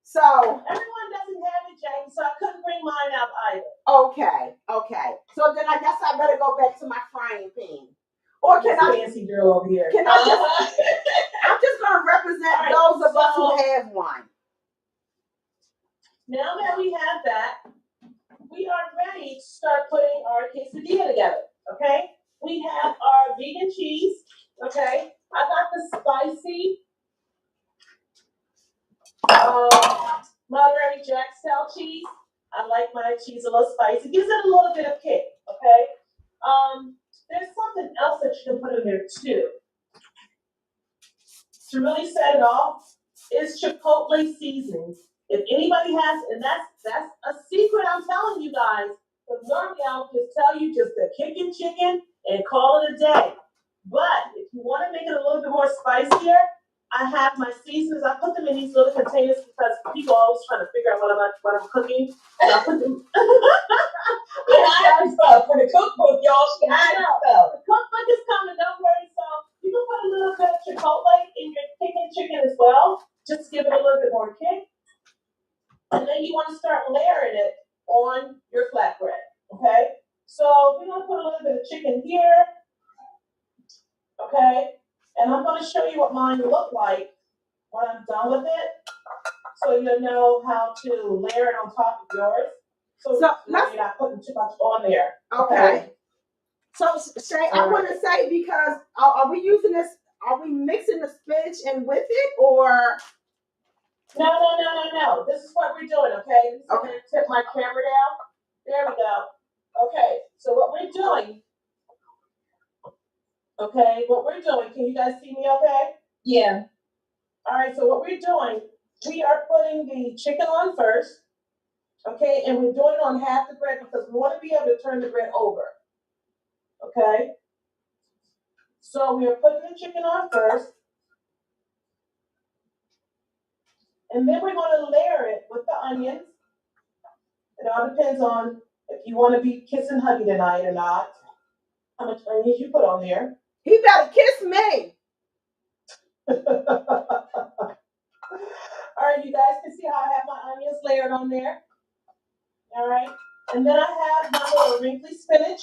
So everyone doesn't have it, Jackie. So I couldn't bring mine out either. Okay. So then I guess I better go back to my frying pan. Or can I? Fancy girl over here. Can I just? I'm just gonna represent those of us who have one. Now that we have that, we are ready to start putting our quesadilla together. Okay, we have our vegan cheese. Okay, I got the spicy Monterey Jack style cheese. I like my cheese a little spicy. It gives it a little bit of kick. Okay. There's something else that you can put in there too. To really set it off is chipotle seasoning. If anybody has, and that's a secret I'm telling you guys. Because normally I'll just tell you just a kicking chicken and call it a day. But if you want to make it a little bit more spicier, I have my seasonings. I put them in these little containers because people are always trying to figure out what I'm cooking. So I put them. Stuff for the cookbook, y'all. She had stuff. The cookbook is coming. Don't worry. So you can put a little bit of chipotle in your kicking chicken as well, just to give it a little bit more kick. And then you want to start layering it on your flatbread, okay? So we're gonna put a little bit of chicken here, okay? And I'm gonna show you what mine look like when I'm done with it, so you'll know how to layer it on top of yours. So now you're not putting too much on there. Okay. So Shay, I All want to say, because are we using this? Are we mixing the spinach in with it, or? No. This is what we're doing, okay? This is Okay. gonna tip my camera down. There we go. Okay, so what we're doing, can you guys see me okay? Yeah. All right, so what we're doing, we are putting the chicken on first, okay? And we're doing it on half the bread because we want to be able to turn the bread over, okay? So we are putting the chicken on first. And then we're going to layer it with the onions. It all depends on if you want to be kissing huggy tonight or not. How much onions you put on there. He better kiss me. All right, you guys can see how I have my onions layered on there. All right. And then I have my little wrinkly spinach.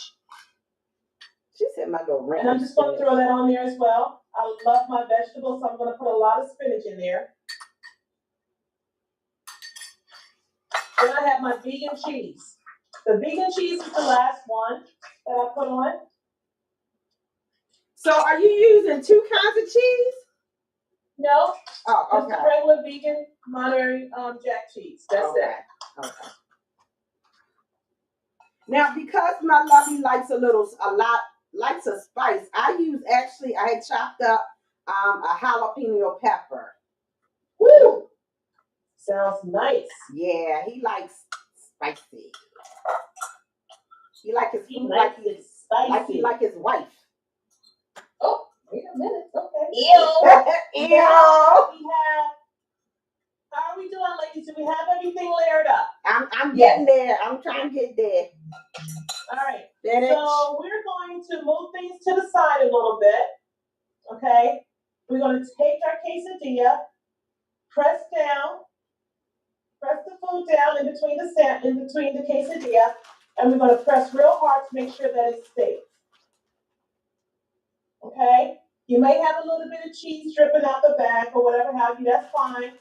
She said my little wrinkly. And I'm just going to throw that on there as well. I love my vegetables, so I'm going to put a lot of spinach in there. Then I have my vegan cheese. The vegan cheese is the last one that I put on. So are you using two kinds of cheese? No. Oh, Just okay. the regular vegan Monterey Jack cheese. That's it. Okay. Now, because my lovey likes likes a spice, I had chopped up a jalapeno pepper. Woo! Sounds nice. Yeah, he likes spicy. He like his food likes it spicy. he like his wife. Oh, wait a minute. Okay. Ew. Now we have. How are we doing, ladies? Do we have everything layered up? I'm getting there. I'm trying to get there. All right. Finish. So we're going to move things to the side a little bit. Okay. We're going to take our quesadilla, press the food down in between the quesadilla, and we're going to press real hard to make sure that it's safe. Okay? You may have a little bit of cheese dripping out the back or whatever have you, that's fine.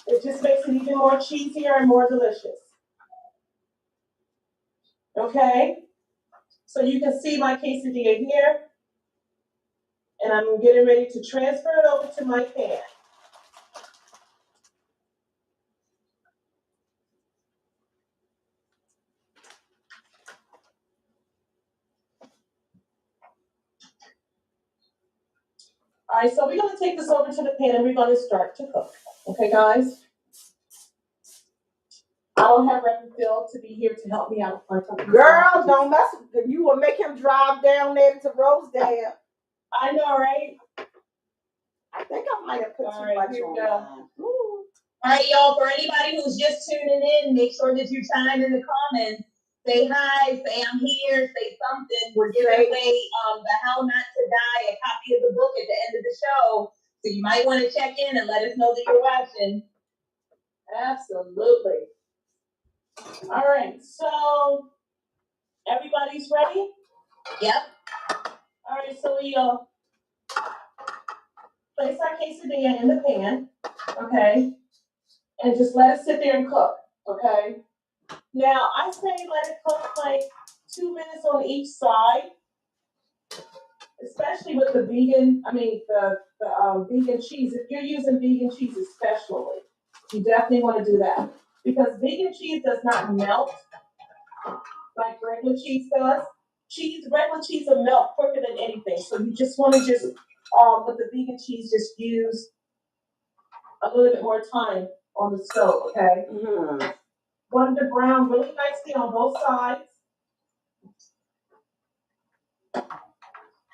It just makes it even more cheesier and more delicious. Okay? So you can see my quesadilla here, and I'm getting ready to transfer it over to my pan. All right, so we're going to take this over to the pan and we're going to start to cook. Okay, guys? I don't have Reverend Phil to be here to help me out. Girl, don't mess with you. Will make him drive down there to Rosedale. I know, right? I think I might have put All too right, much here on we go. mine. Ooh. All right, y'all, for anybody who's just tuning in, make sure that you chime in the comments. Say hi, say I'm here, say something. We're giving away the How Not to Die, a copy of the book at the end of the show. So you might want to check in and let us know that you're watching. Absolutely. All right, so everybody's ready? Yep. All right, so we'll place our quesadilla in the pan, okay? And just let it sit there and cook, okay? Now, I say let it cook like 2 minutes on each side, especially with the vegan, vegan cheese. If you're using vegan cheese especially, you definitely want to do that. Because vegan cheese does not melt like regular cheese does. Regular cheese will melt quicker than anything. So you just want to with the vegan cheese, just use a little bit more time on the stove, okay? Mm-hmm. Want it to brown really nicely on both sides.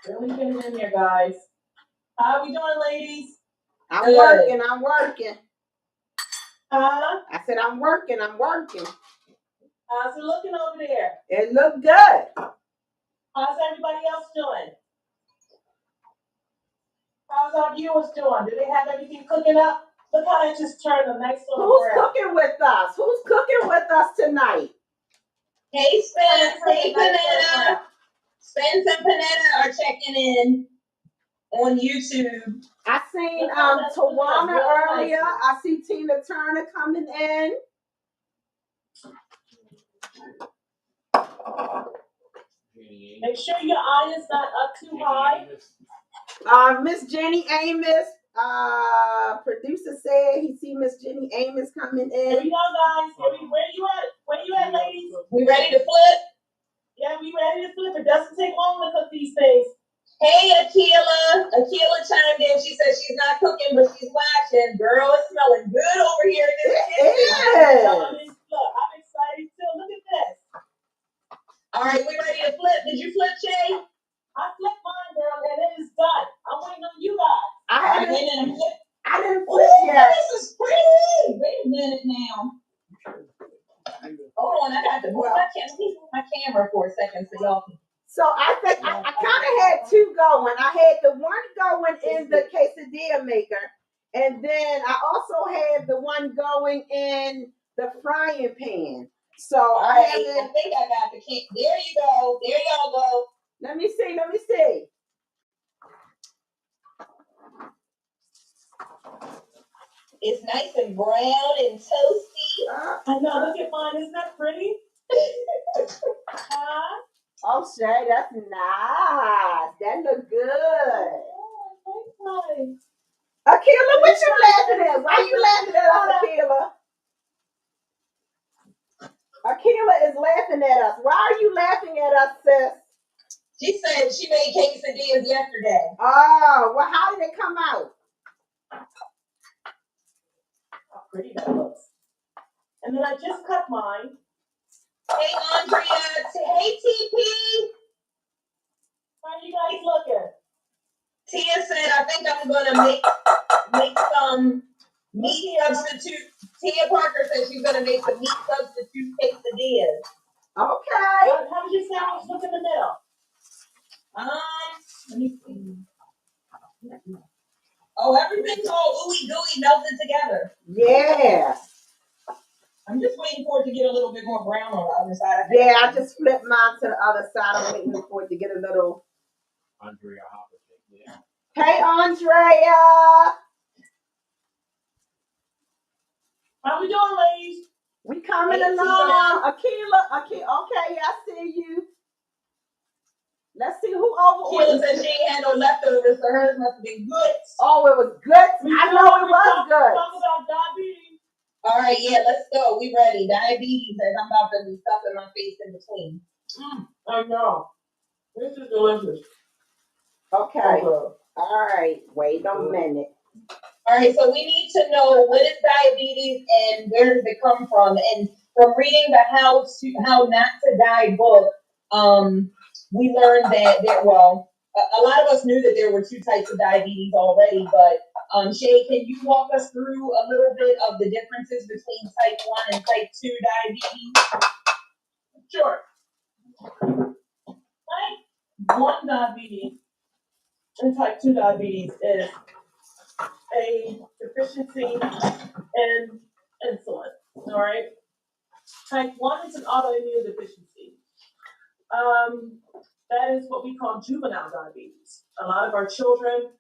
Really get it in there, guys. How are we doing, ladies? I'm working. Huh? I said I'm working. How's it looking over there? It looked good. How's everybody else doing? How's our viewers doing? Do they have everything cooking up? Look how they just turned a nice little Who's brown. cooking with us? Who's cooking with us tonight? Hey, Spence. Hey, Panetta. Spence and Panetta are checking in on YouTube. I seen Tawana earlier. I see Tina Turner coming in. Make sure your eye is not up too high. Miss Jenny Amos, producer said he see Miss Jenny Amos coming Here in. we go, guys. Where you at? Where you at, ladies? We ready to flip? Yeah, we ready to flip. It doesn't take long to cook these things. Hey, Akila. Akila chimed in. She said she's not cooking, but she's watching. Girl, it's smelling good over here in this kitchen. Look, I'm excited too. Look at this. All right, we ready to flip? Did you flip, Shay? I flipped mine, girl, and it is done. I'm waiting on you guys. I didn't flip Ooh, yet. this is pretty. Wait a minute now. Hold on, I got to move my camera for a second so y'all can. So I think I kind of had two going. I had the one going in the quesadilla maker, and then I also had the one going in the frying pan. So I think I got the can. There you go. There y'all go. Let me see. Let me see. It's nice and brown and toasty. I know. Look at mine. Isn't that pretty? Huh? Oh, Shay, that's nice. That look good. Oh, Akila, what you laughing at? Why you laughing at us, Akila? Akila is laughing at us. Why are you laughing at us, sis? She said she made quesadillas yesterday. Oh, well, how did it come out? how pretty that looks. And then I just cut mine. Hey, Andrea. Hey, TP. How are you guys looking? Tia said, I think I'm going to make some meat substitute. Tia Parker said she's going to make some meat substitute quesadillas. Okay. How does your sandwich look in the middle? Let me see. Oh, everything's all ooey gooey melted together. Yeah. I'm just waiting for it to get a little bit more brown on the other side. Yeah, I just flipped mine to the other side. I'm waiting for it to get a little. Andrea Hopper. Yeah. Hey, Andrea. How we doing, ladies? We coming Hey, along. Akila. Okay, I see you. Let's see who overordered. Sheila said she ain't had no leftovers, so hers must have been good. Oh, it was good. I know it was good. Talk about diabetes. All right, yeah, let's go. We ready. Diabetes, as I'm about to be stuffing my face in between. I know. This is delicious. Okay. All right. Wait a minute. All right, so we need to know what is diabetes and where does it come from. And from reading the How Not to Die book, we learned that a lot of us knew that there were two types of diabetes already, but Shay, can you walk us through a little bit of the differences between type 1 and type 2 diabetes? Sure. Type 1 diabetes and type 2 diabetes is a deficiency in insulin. All right. Type 1 is an autoimmune deficiency. That is what we call juvenile diabetes. A lot of our children,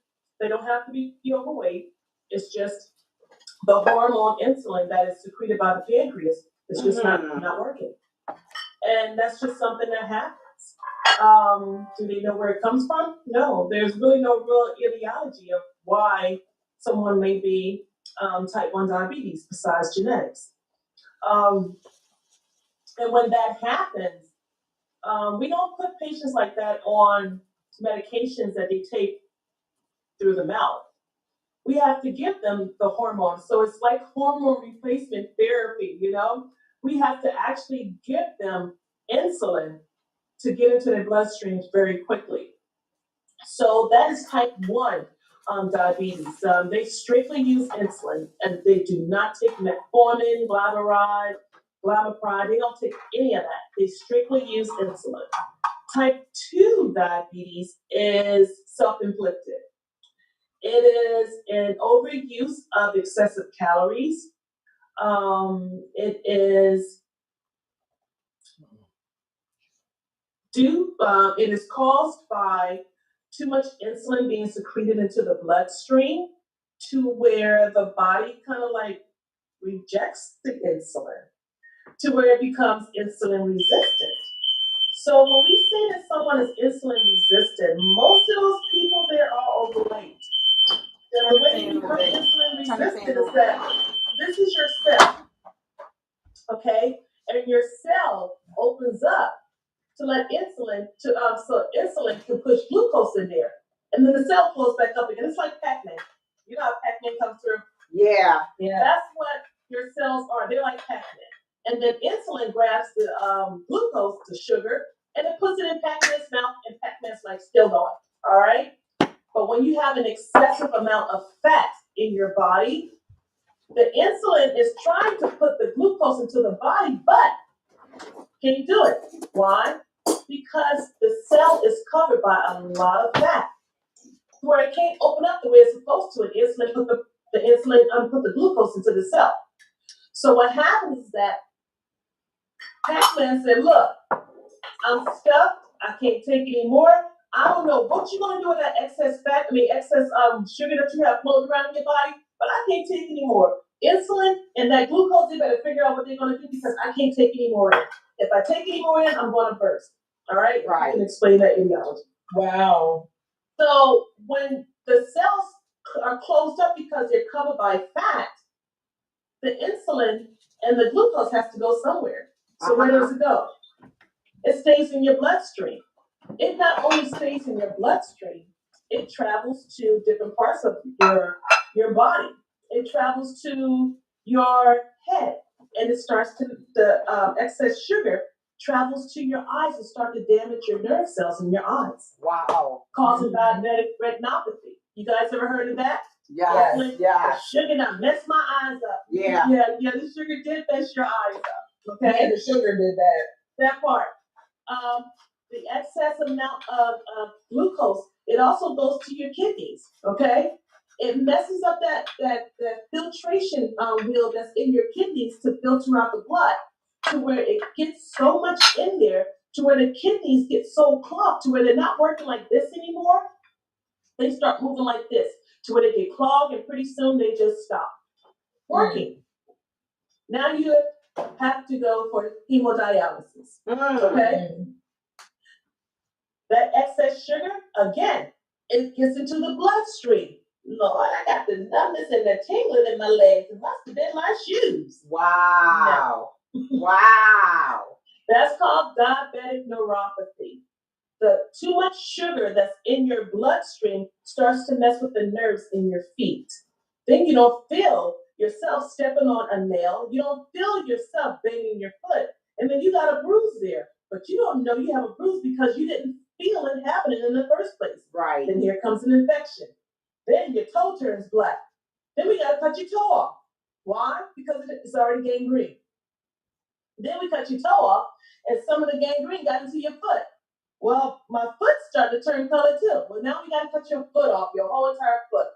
they don't have to be overweight. It's just the hormone insulin that is secreted by the pancreas is just not working. And that's just something that happens. Do they know where it comes from? No, there's really no real etiology of why someone may be type 1 diabetes besides genetics. And when that happens, we don't put patients like that on medications that they take through the mouth. We have to give them the hormones. So it's like hormone replacement therapy, you know? We have to actually give them insulin to get into their bloodstreams very quickly. So that is type 1 diabetes. They strictly use insulin and they do not take metformin, glamiprid. They don't take any of that. They strictly use insulin. Type 2 diabetes is self-inflicted. It is an overuse of excessive calories. It is It is caused by too much insulin being secreted into the bloodstream to where the body kind of like rejects the insulin to where it becomes insulin resistant. So when we say that someone is insulin resistant, most of those people there are overweight. And the way you become insulin resistant is that this is your cell, okay? And your cell opens up to let insulin so insulin can push glucose in there, and then the cell flows back up again. It's like Pac-Man. You know how Pac-Man comes through? Yeah. That's what your cells are. They're like Pac-Man. And then insulin grabs the glucose, the sugar, and it puts it in Pac-Man's mouth, and Pac-Man's like still going. All right. But when you have an excessive amount of fat in your body, the insulin is trying to put the glucose into the body, but can you do it? Why? Because the cell is covered by a lot of fat, where it can't open up the way it's supposed to. And insulin put put the glucose into the cell. So what happens is that Pac-Man said, "Look, I'm stuck. I can't take any more. I don't know what you're gonna do with that excess sugar that you have floating around in your body, but I can't take any more. Insulin and that glucose, they better figure out what they're gonna do because I can't take any more in. If I take any more in, I'm gonna burst." All right? Right. I can explain that in biology. Wow. So when the cells are closed up because they're covered by fat, the insulin and the glucose has to go somewhere. So where does it go? It stays in your bloodstream. It not only stays in your bloodstream, it travels to different parts of your body. It travels to your head, and it starts to the excess sugar travels to your eyes and start to damage your nerve cells in your eyes. Wow. Causing diabetic retinopathy. You guys ever heard of that? Yes. The sugar that messed my eyes up. Yeah. The sugar did mess your eyes up. Okay. Yeah, the sugar did that. That part. The excess amount of glucose, it also goes to your kidneys. Okay. It messes up that filtration wheel that's in your kidneys to filter out the blood, to where it gets so much in there to where the kidneys get so clogged to where they're not working like this anymore. They start moving like this to where they get clogged, and pretty soon they just stop working. Now you have to go for hemodialysis. Okay? That excess sugar, again, it gets into the bloodstream. Lord, I got the numbness and the tingling in my legs. It must have been my shoes. Wow. Wow. That's called diabetic neuropathy. The too much sugar that's in your bloodstream starts to mess with the nerves in your feet. Then you don't feel yourself stepping on a nail. You don't feel yourself banging your foot. And then you got a bruise there. But you don't know you have a bruise because you didn't feel it happening in the first place. Right. Then here comes an infection. Then your toe turns black. Then we got to cut your toe off. Why? Because it's already gangrene. Then we cut your toe off, and some of the gangrene got into your foot. Well, my foot started to turn color too. Well, now we got to cut your foot off, your whole entire foot.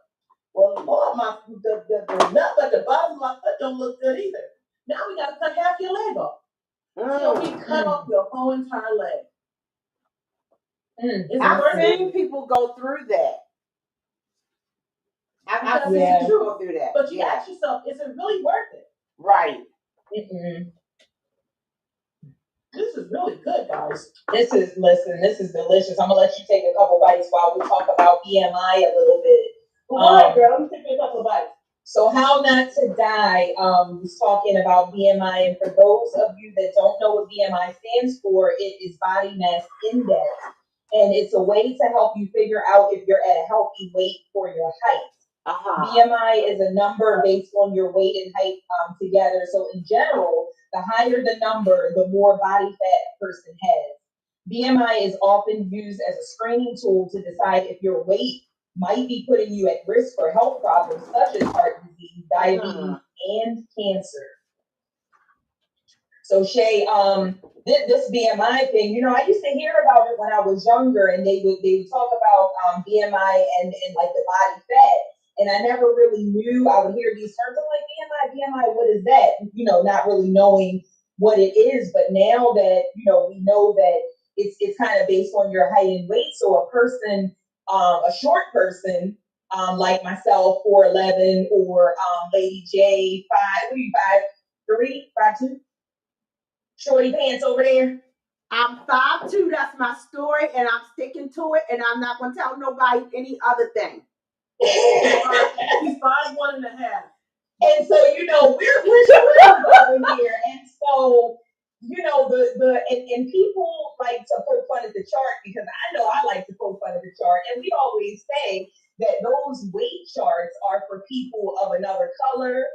Well, Lord, the nut at the bottom of my foot don't look good either. Now we got to cut half your leg off. So we cut off your whole entire leg. I've seen people go through that. I've seen people go through that. But you ask yourself, is it really worth it? Right. This is really good, guys. This is delicious. I'm gonna let you take a couple bites while we talk about BMI a little bit. All right, girl, let me take a couple bites. So How Not to Die was talking about BMI, and for those of you that don't know what BMI stands for, it is body mass index, and it's a way to help you figure out if you're at a healthy weight for your height. BMI is a number based on your weight and height together. So in general, the higher the number, the more body fat a person has. BMI is often used as a screening tool to decide if your weight might be putting you at risk for health problems such as heart disease, diabetes, and cancer. So Shay, this BMI thing, you know, I used to hear about it when I was younger, and they would talk about BMI and like the body fat. And I never really knew. I would hear these terms. I'm like, BMI, what is that? You know, not really knowing what it is. But now that, you know, we know that it's kind of based on your height and weight. So a person, a short person, like myself, 4'11", or Lady J, 5'3", 5'2", shorty pants over there. I'm 5'2", that's my story, and I'm sticking to it, and I'm not gonna tell nobody any other thing. He's 5'1.5". And so, we're short over here. And so, and people like to poke fun at the chart, because I know I like to poke fun at the chart. And we always say that those weight charts are for people of another color,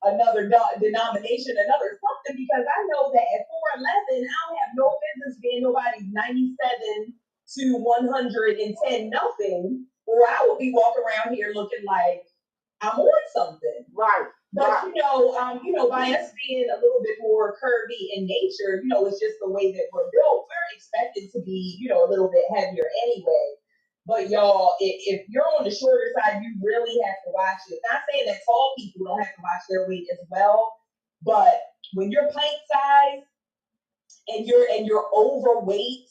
another denomination, another something, because I know that at 4'11", I don't have no business being nobody's 97 to 110 nothing, or I will be walking around here looking like I'm on something. Right. But right. By us being a little bit more curvy in nature, it's just the way that we're built. We're expected to be, a little bit heavier anyway. But y'all, if you're on the shorter side, you really have to watch it. Not saying that tall people don't have to watch their weight as well, but when you're pint size and you're overweight,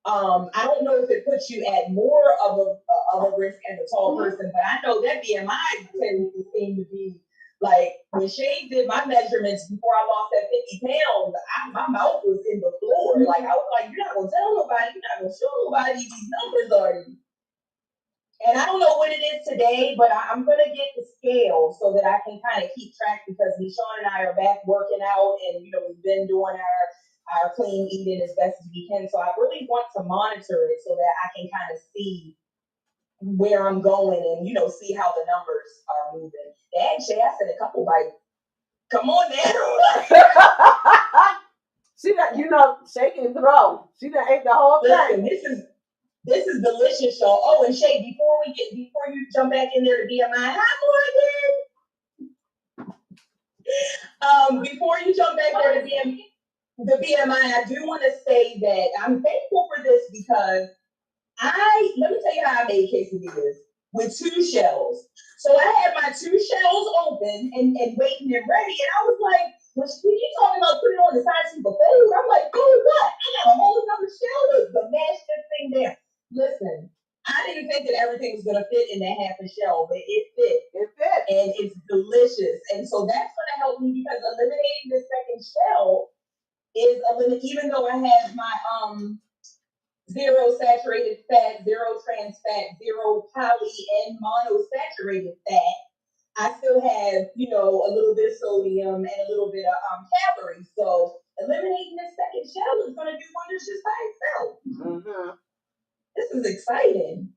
I don't know if it puts you at more of a risk as a tall person, but I know that BMI tends to seem to be like, when Shay did my measurements before I lost that 50 pounds, my mouth was in the floor. Like, I was like, you're not gonna tell nobody, you're not gonna show nobody these numbers are you. And I don't know what it is today, but I'm gonna get the scale so that I can kind of keep track, because Nishan and I are back working out, and we've been doing our clean eating as best as we can. So I really want to monitor it so that I can kind of see where I'm going and see how the numbers are moving. Dad, Shay, I said a couple bites. Come on now. She done, Shay can throw. She done ate the whole thing. Listen, this is delicious, y'all. Oh, and Shay, before you jump back in there to BMI, hi, Morgan. Before you jump back there to the BMI, I do want to say that I'm thankful for this, because let me tell you how I made quesadillas with 2 shells. So I had my 2 shells open and waiting and ready, and I was like, when you talking about putting it on the side sheet for food, I'm like, oh, what? I got a whole other shell to mash this thing there. Listen, I didn't think that everything was going to fit in that half a shell, but it fit. It fit. And it's delicious. And so that's going to help me, because eliminating the second shell is even though I have my 0 saturated fat, 0 trans fat, 0 poly and monosaturated fat, I still have, a little bit of sodium and a little bit of calories. So eliminating this second shell is going to do wonders just by itself. Mm-hmm. This is exciting.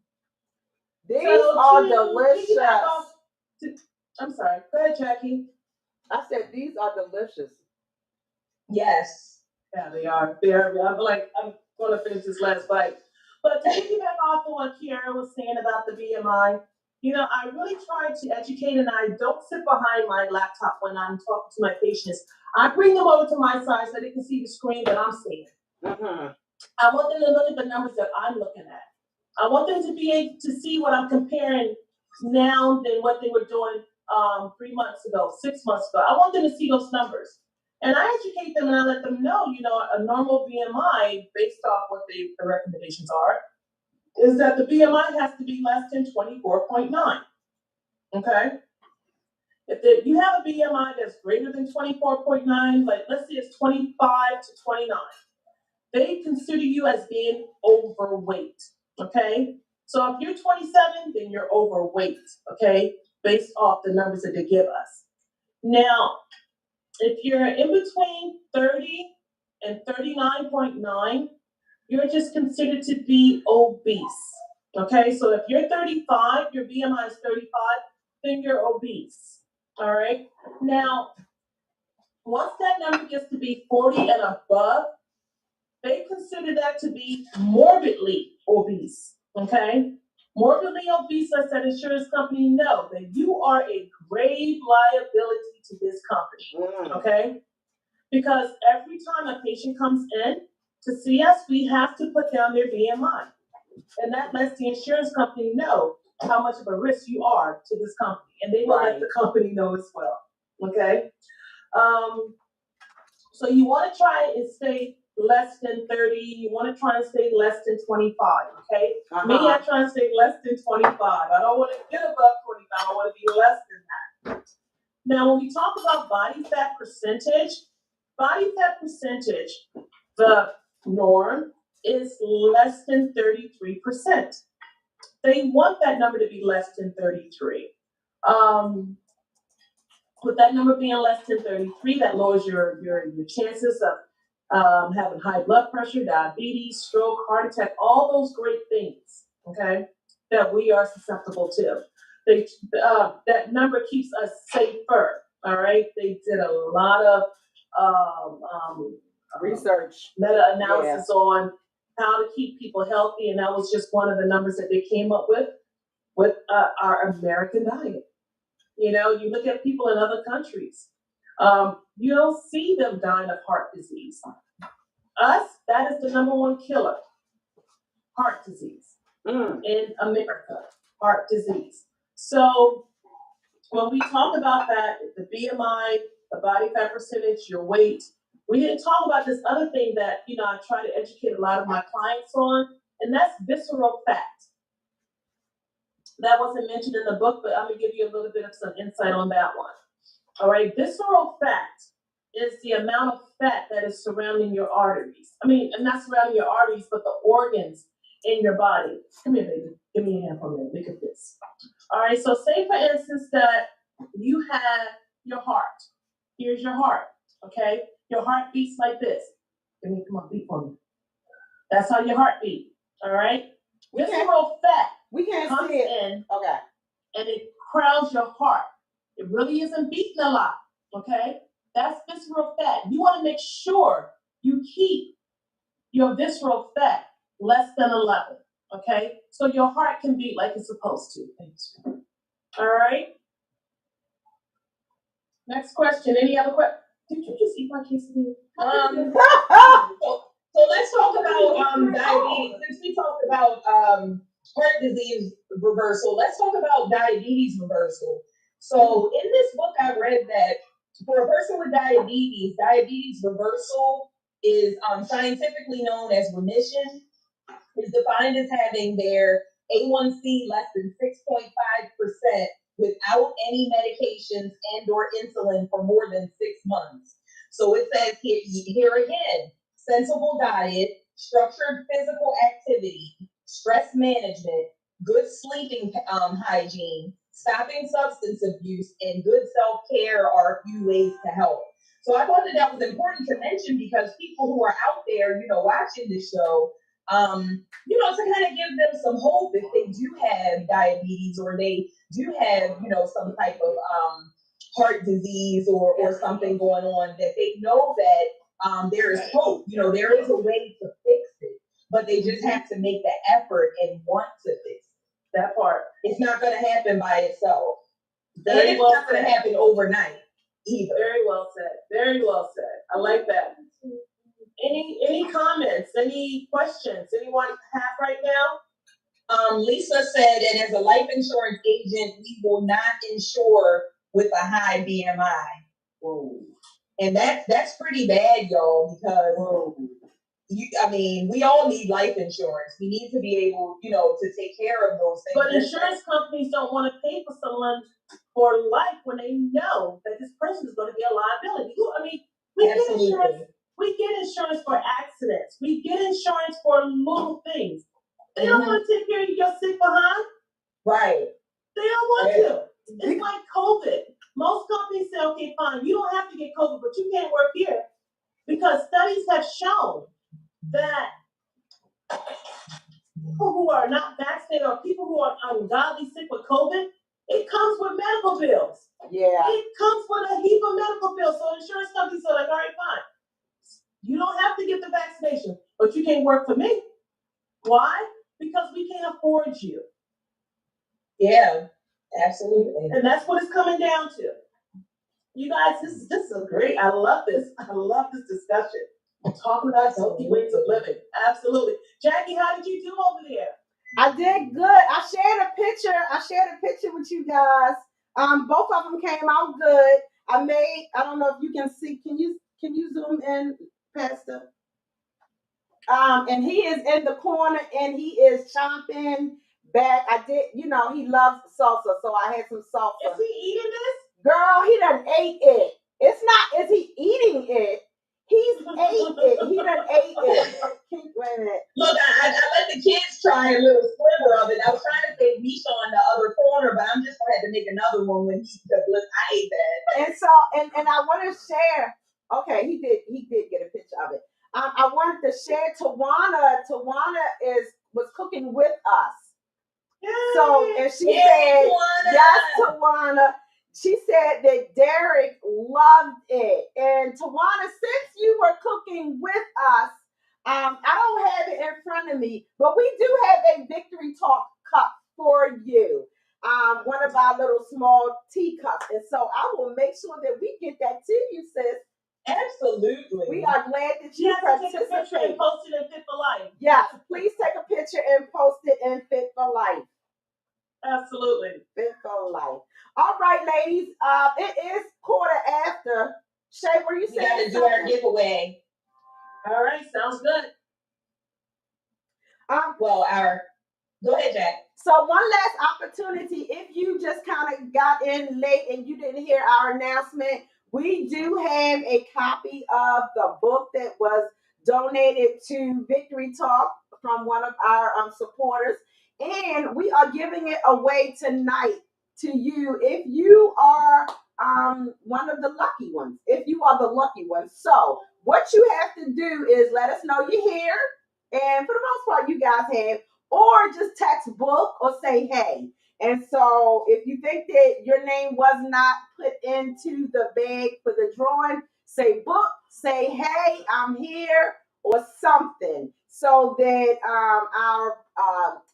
These are delicious. I'm sorry. Go ahead, Jackie. I said these are delicious. Yes. Yeah, they are. I'm going to finish this last bite. But to piggyback off of what Kiara was saying about the BMI, I really try to educate, and I don't sit behind my laptop when I'm talking to my patients. I bring them over to my side so they can see the screen that I'm seeing. Mm-hmm. I want them to look at the numbers that I'm looking at. I want them to be able to see what I'm comparing now than what they were doing 3 months ago, 6 months ago. I want them to see those numbers. And I educate them, and I let them know, a normal BMI, based off what the recommendations are, is that the BMI has to be less than 24.9. Okay? If you have a BMI that's greater than 24.9, like let's say it's 25 to 29, they consider you as being overweight. Okay? So if you're 27, then you're overweight. Okay? Based off the numbers that they give us. Now, if you're in between 30 and 39.9, you're just considered to be obese. Okay, so if you're 35, your BMI is 35, then you're obese. All right. Now, once that number gets to be 40 and above, they consider that to be morbidly obese. Okay. Morbidly obese lets that insurance company know that you are a grave liability to this company. Okay. Because every time a patient comes in to see us, we have to put down their BMI. And that lets the insurance company know how much of a risk you are to this company. And they will let the company know as well. Okay? So you want to try and stay less than 30. You want to try and stay less than 25, okay? Me, I try and stay less than 25. I don't want to get above 25. I want to be less than that. Now, when we talk about body fat percentage, the norm is less than 33%. They want that number to be less than 33. With that number being less than 33, that lowers your chances of having high blood pressure, diabetes, stroke, heart attack, all those great things, okay, that we are susceptible to. That number keeps us safer, all right? They did a lot of research, meta-analysis on how to keep people healthy, and that was just one of the numbers that they came up with our American diet. You know, you look at people in other countries, you don't see them dying of heart disease. Us, that is the number one killer, heart disease in America, heart disease. So when we talk about that, the BMI, the body fat percentage, your weight, we didn't talk about this other thing that, you know, I try to educate a lot of my clients on, and that's visceral fat. That wasn't mentioned in the book, but I'm going to give you a little bit of some insight on that one. All right, visceral fat is the amount of fat that is surrounding your arteries. I mean, not surrounding your arteries, but the organs in your body. Come here, baby. Give me a hand for a minute. Look at this. All right, so say, for instance, that you have your heart. Here's your heart, okay? Your heart beats like this. Come on, beat for me. That's how your heart beats, all right? Visceral fat. We can't comes see it. in, Okay. and it crowds your heart. It really isn't beating a lot, okay? That's visceral fat. You want to make sure you keep your visceral fat less than 11, okay? So your heart can beat like it's supposed to. All right? Next question. Any other question? Did you just eat my quesadilla? So let's talk about diabetes. Since we talked about heart disease reversal, let's talk about diabetes reversal. So in this book, I read that for a person with diabetes reversal is scientifically known as remission. Is defined as having their A1C less than 6.5% without any medications and or insulin for more than 6 months. So it says here again, sensible diet, structured physical activity, stress management, good sleeping hygiene, stopping substance abuse, and good self-care are a few ways to help. So I thought that was important to mention because people who are out there, you know, watching the show, you know, to kind of give them some hope if they do have diabetes or they do have, you know, some type of heart disease or something going on, that they know that there is hope. You know, there is a way to fix it, but they just have to make the effort and want to fix it. That part. It's not going to happen by itself. And it's not going to happen overnight either. Very well said. Very well said. I like that. Any comments? Any questions? Anyone have right now? Lisa said, and as a life insurance agent, we will not insure with a high BMI. Whoa. And that's pretty bad, y'all, because we all need life insurance. We need to be able, you know, to take care of those things. But insurance companies don't want to pay for someone for life when they know that this person is going to be a liability. I mean, we get insurance for accidents. We get insurance for little things. They don't want to take care of your sick behind. Right. They don't want to. It's like COVID. Most companies say, okay, fine, you don't have to get COVID, but you can't work here. Because studies have shown that people who are not vaccinated or people who are ungodly sick with COVID, it comes with medical bills. Yeah. It comes with a heap of medical bills. So insurance companies are like, all right, fine. You don't have to get the vaccination, but you can't work for me. Why? Because we can't afford you. Yeah, absolutely. And that's what it's coming down to. You guys, this is great. I love this. I love this discussion. I'm talking about healthy ways of living. Absolutely. Jackie, how did you do over there? I did good. I shared a picture with you guys. Both of them came out good. I don't know if you can see. Can you zoom in, Pastor? And he is in the corner and he is chomping back. I did, he loves salsa, so I had some salsa. Is he eating this? Girl, he done ate it. It's not, is he eating it? He's ate it. He done ate it. Wait a minute. Look, I let the kids try a little sliver of it. I was trying to save Misha on the other corner, but I'm just gonna have to make another one when because look, I ate that. And so, and I want to share. Okay, he did get a picture of it. I wanted to share Tawana. Tawana was cooking with us. Yay! So, and she Yay, said, Tawana! yes, Tawana. She said that Derek loved it. And Tawana, since you were cooking with us, I don't have it in front of me, but we do have a Victory Talk cup for you. One of our little small teacups. And so I will make sure that we get that to you, sis. Absolutely. We are glad that you Yes, take a picture and participate. post it in Fit for Life. Yes, please take a picture and post it in Fit for Life. Absolutely. Fit for Life. All right, ladies. It is 15:15. Shay, were you We saying gotta do our giveaway. All right, sounds good. Well, go ahead, Jack. So one last opportunity, if you just kind of got in late and you didn't hear our announcement, we do have a copy of the book that was donated to Victory Talk from one of our supporters, and we are giving it away tonight to you if you are one of the lucky ones. If you are the lucky one, so what you have to do is let us know you're here, and for the most part, you guys have. Or just text book or say hey. And so if you think that your name was not put into the bag for the drawing, say book, say hey, I'm here, or something. So that our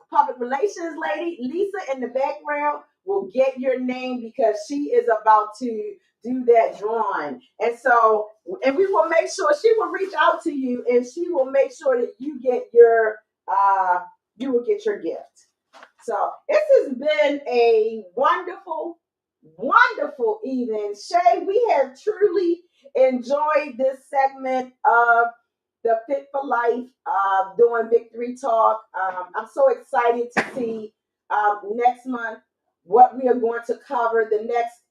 public relations lady, Lisa, in the background, will get your name because she is about to do that drawing. And so, and we will make sure she will reach out to you and she will make sure that you get your you will get your gift. So this has been a wonderful, wonderful evening. Shay, we have truly enjoyed this segment of the Fit for Life doing Victory Talk. I'm so excited to see next month what we are going to cover, the next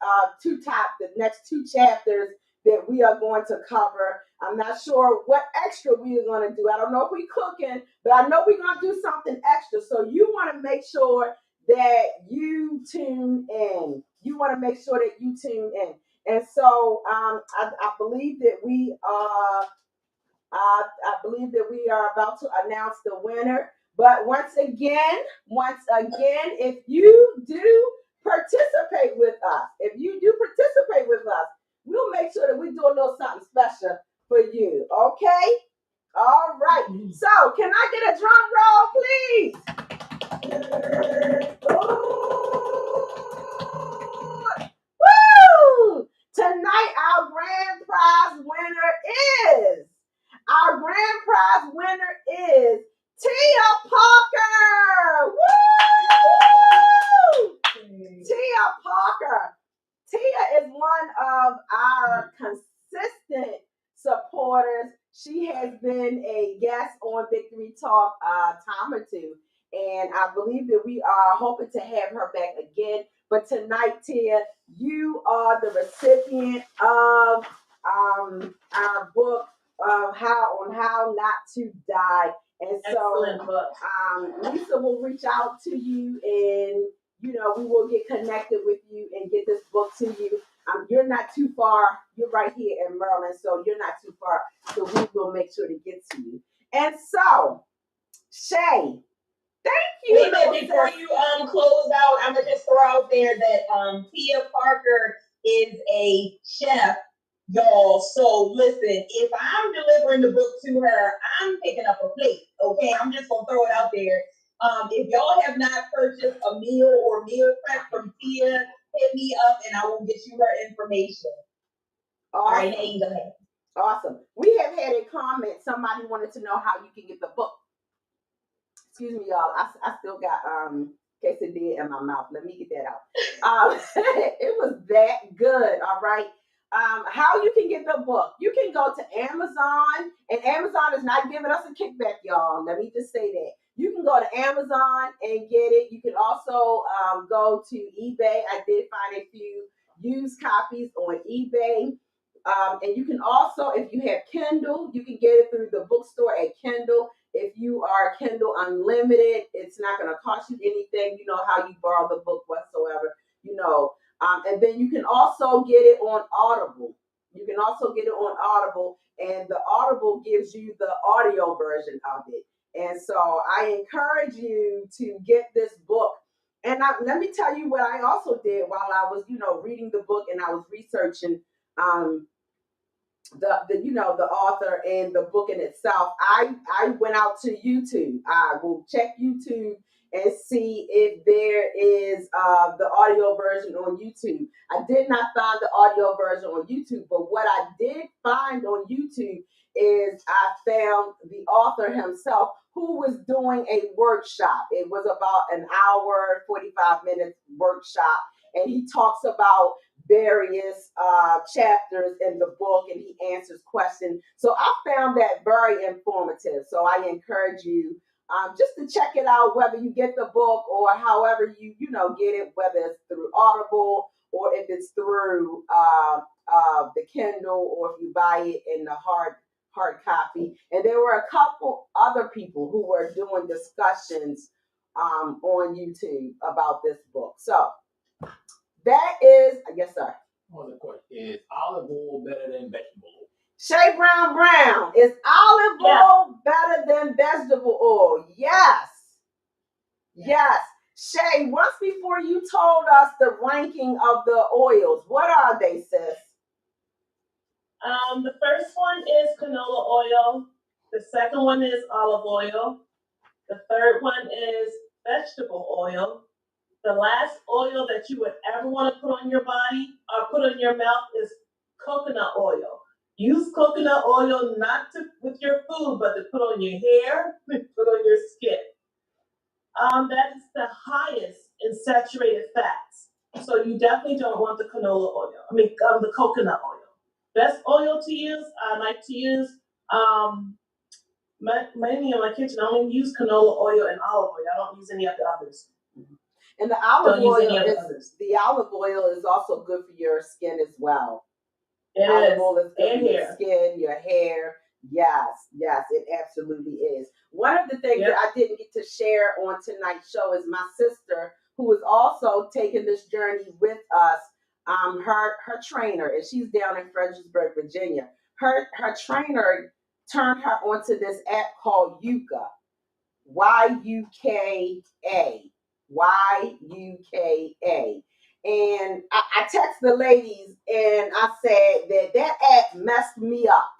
the next two chapters that we are going to cover. I'm not sure what extra we are going to do. I don't know if we're cooking, but I know we're going to do something extra. So you want to make sure that you tune in. You want to make sure that you tune in. And so I believe that I believe that we are about to announce the winner. But once again, if you do participate with us, we'll make sure that we do a little something special for you. Okay? All right. So can I get a drum roll, please? Woo! Tonight our grand prize winner is Tia Parker. Woo! Tia Parker. Tia is one of our consistent supporters. She has been a guest on Victory Talk a time or two, and I believe that we are hoping to have her back again. But tonight, Tia, you are the recipient of our book how not to die. And so Excellent book. Lisa will reach out to you and we will get connected with you and get this book to you. You're not too far. You're right here in Maryland, so you're not too far. So we will make sure to get to you. And so, Shay, thank you. Wait a minute, before you close out, I'm gonna just throw out there that Tia Parker is a chef, y'all. So listen, if I'm delivering the book to her, I'm picking up a plate. Okay, I'm just gonna throw it out there. If y'all have not purchased a meal or meal prep from Tia, hit me up and I will get you her information. Awesome. All right, Hayden, go ahead. Awesome. We have had a comment. Somebody wanted to know how you can get the book. Excuse me, y'all. I still got quesadilla in my mouth. Let me get that out. It was that good. All right. how you can get the book. You can go to Amazon, and Amazon is not giving us a kickback, y'all. Let me just say that. You can go to Amazon and get it. You can also go to eBay. I did find a few used copies on eBay. And you can also, if you have Kindle, you can get it through the bookstore at Kindle. If you are Kindle Unlimited, it's not going to cost you anything. You know how you borrow the book whatsoever, you know. And then you can also get it on Audible. You can also get it on Audible, and the Audible gives you the audio version of it. And so I encourage you to get this book. And let me tell you what I also did while I was, reading the book and I was researching the author and the book in itself. I went out to YouTube. I will check YouTube and see if there is the audio version on YouTube. I did not find the audio version on YouTube, but what I did find on YouTube is I found the author himself who was doing a workshop. It was about an hour, 45 minutes workshop, and he talks about various chapters in the book, and he answers questions. So I found that very informative. So I encourage you just to check it out, whether you get the book or however you get it, whether it's through Audible or if it's through the Kindle, or if you buy it in the hard copy. And there were a couple other people who were doing discussions on YouTube about this book. So that is, yes, sir. Another question: is olive oil better than vegetable oil? Shay Brown, is olive oil better than vegetable oil? Yes. Yes. Shay, once before you told us the ranking of the oils. What are they, sis? The first one is canola oil. The second one is olive oil. The third one is vegetable oil. The last oil that you would ever want to put on your body or put on your mouth is coconut oil. Use coconut oil not with your food, but to put on your hair, put on your skin. That is the highest in saturated fats. So you definitely don't want the canola oil. The coconut oil. Best oil to use, I like to use, mainly in my kitchen, I only use canola oil and olive oil. I don't use any of the others. And the olive oil is also good for your skin as well. Olive oil is good for your skin, your hair. Yes, it absolutely is. One of the things that I didn't get to share on tonight's show is my sister, who is also taking this journey with us. Her trainer, and she's down in Fredericksburg, Virginia. Her trainer turned her onto this app called Yuka, YUKA. YUKA. And I text the ladies and I said that app messed me up.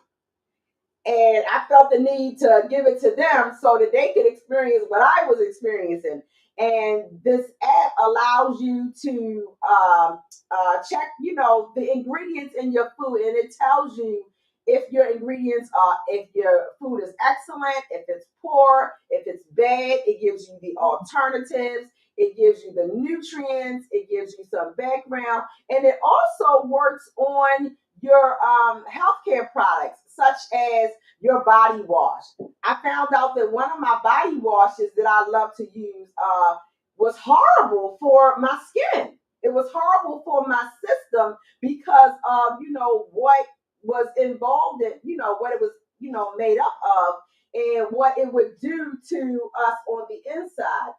And I felt the need to give it to them so that they could experience what I was experiencing. And this app allows you to check, the ingredients in your food, and it tells you if your ingredients are, if your food is excellent, if it's poor, if it's bad. It gives you the alternatives. It gives you the nutrients. It gives you some background, and it also works on your healthcare products, such as your body wash. I found out that one of my body washes that I love to use was horrible for my skin. It was horrible for my system because of, what was involved in, what it was, made up of, and what it would do to us on the inside.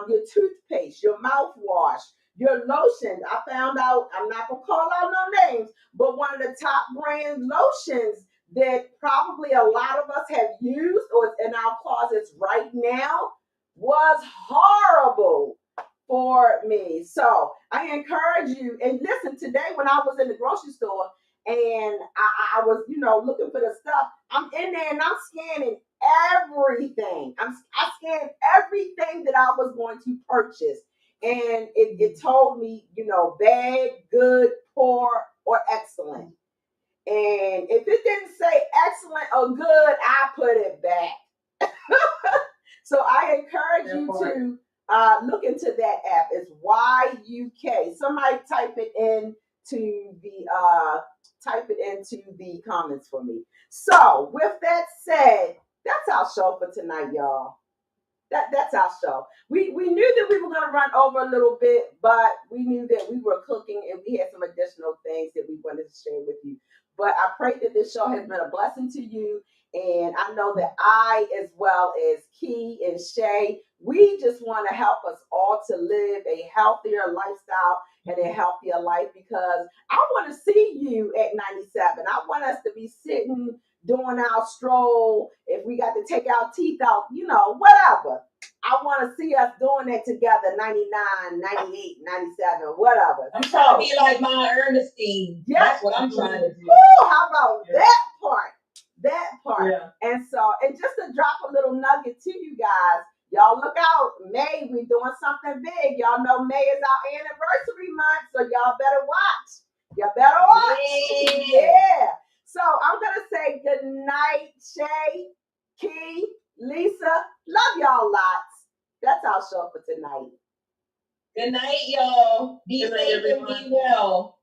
Your toothpaste, your mouthwash, your lotion. I found out, I'm not going to call out no names, but one of the top brand lotions that probably a lot of us have used or is in our closets right now was horrible for me. So I encourage you, and listen, today when I was in the grocery store and I was, looking for the stuff, I'm in there and I'm scanning everything. I scanned everything that I was going to purchase. And it told me, bad, good, poor, or excellent. And if it didn't say excellent or good, I put it back. So I encourage you to look into that app. It's YUK. Somebody type it in to the type it into the comments for me. So with that said, that's our show for tonight, y'all. That's our show. We knew that we were gonna run over a little bit, but we knew that we were cooking and we had some additional things that we wanted to share with you. But I pray that this show has been a blessing to you. And I know that I, as well as Key and Shay, we just want to help us all to live a healthier lifestyle and a healthier life, because I want to see you at 97. I want us to be sitting doing our stroll. If we got to take our teeth out, whatever. I want to see us doing that together, 99, 98, 97, whatever. I'm trying to be like my Ernestine. Yeah. That's what I'm trying to do. Woo, how about that part? That part. Yeah. And just to drop a little nugget to you guys, y'all look out. May, we doing something big. Y'all know May is our anniversary month, so y'all better watch. Y'all better watch. Yeah. So I'm going to say good night, Shay, Key, Lisa. Love y'all lots. That's our show for tonight. Good night, y'all. Be Good night, safe and everyone. be well.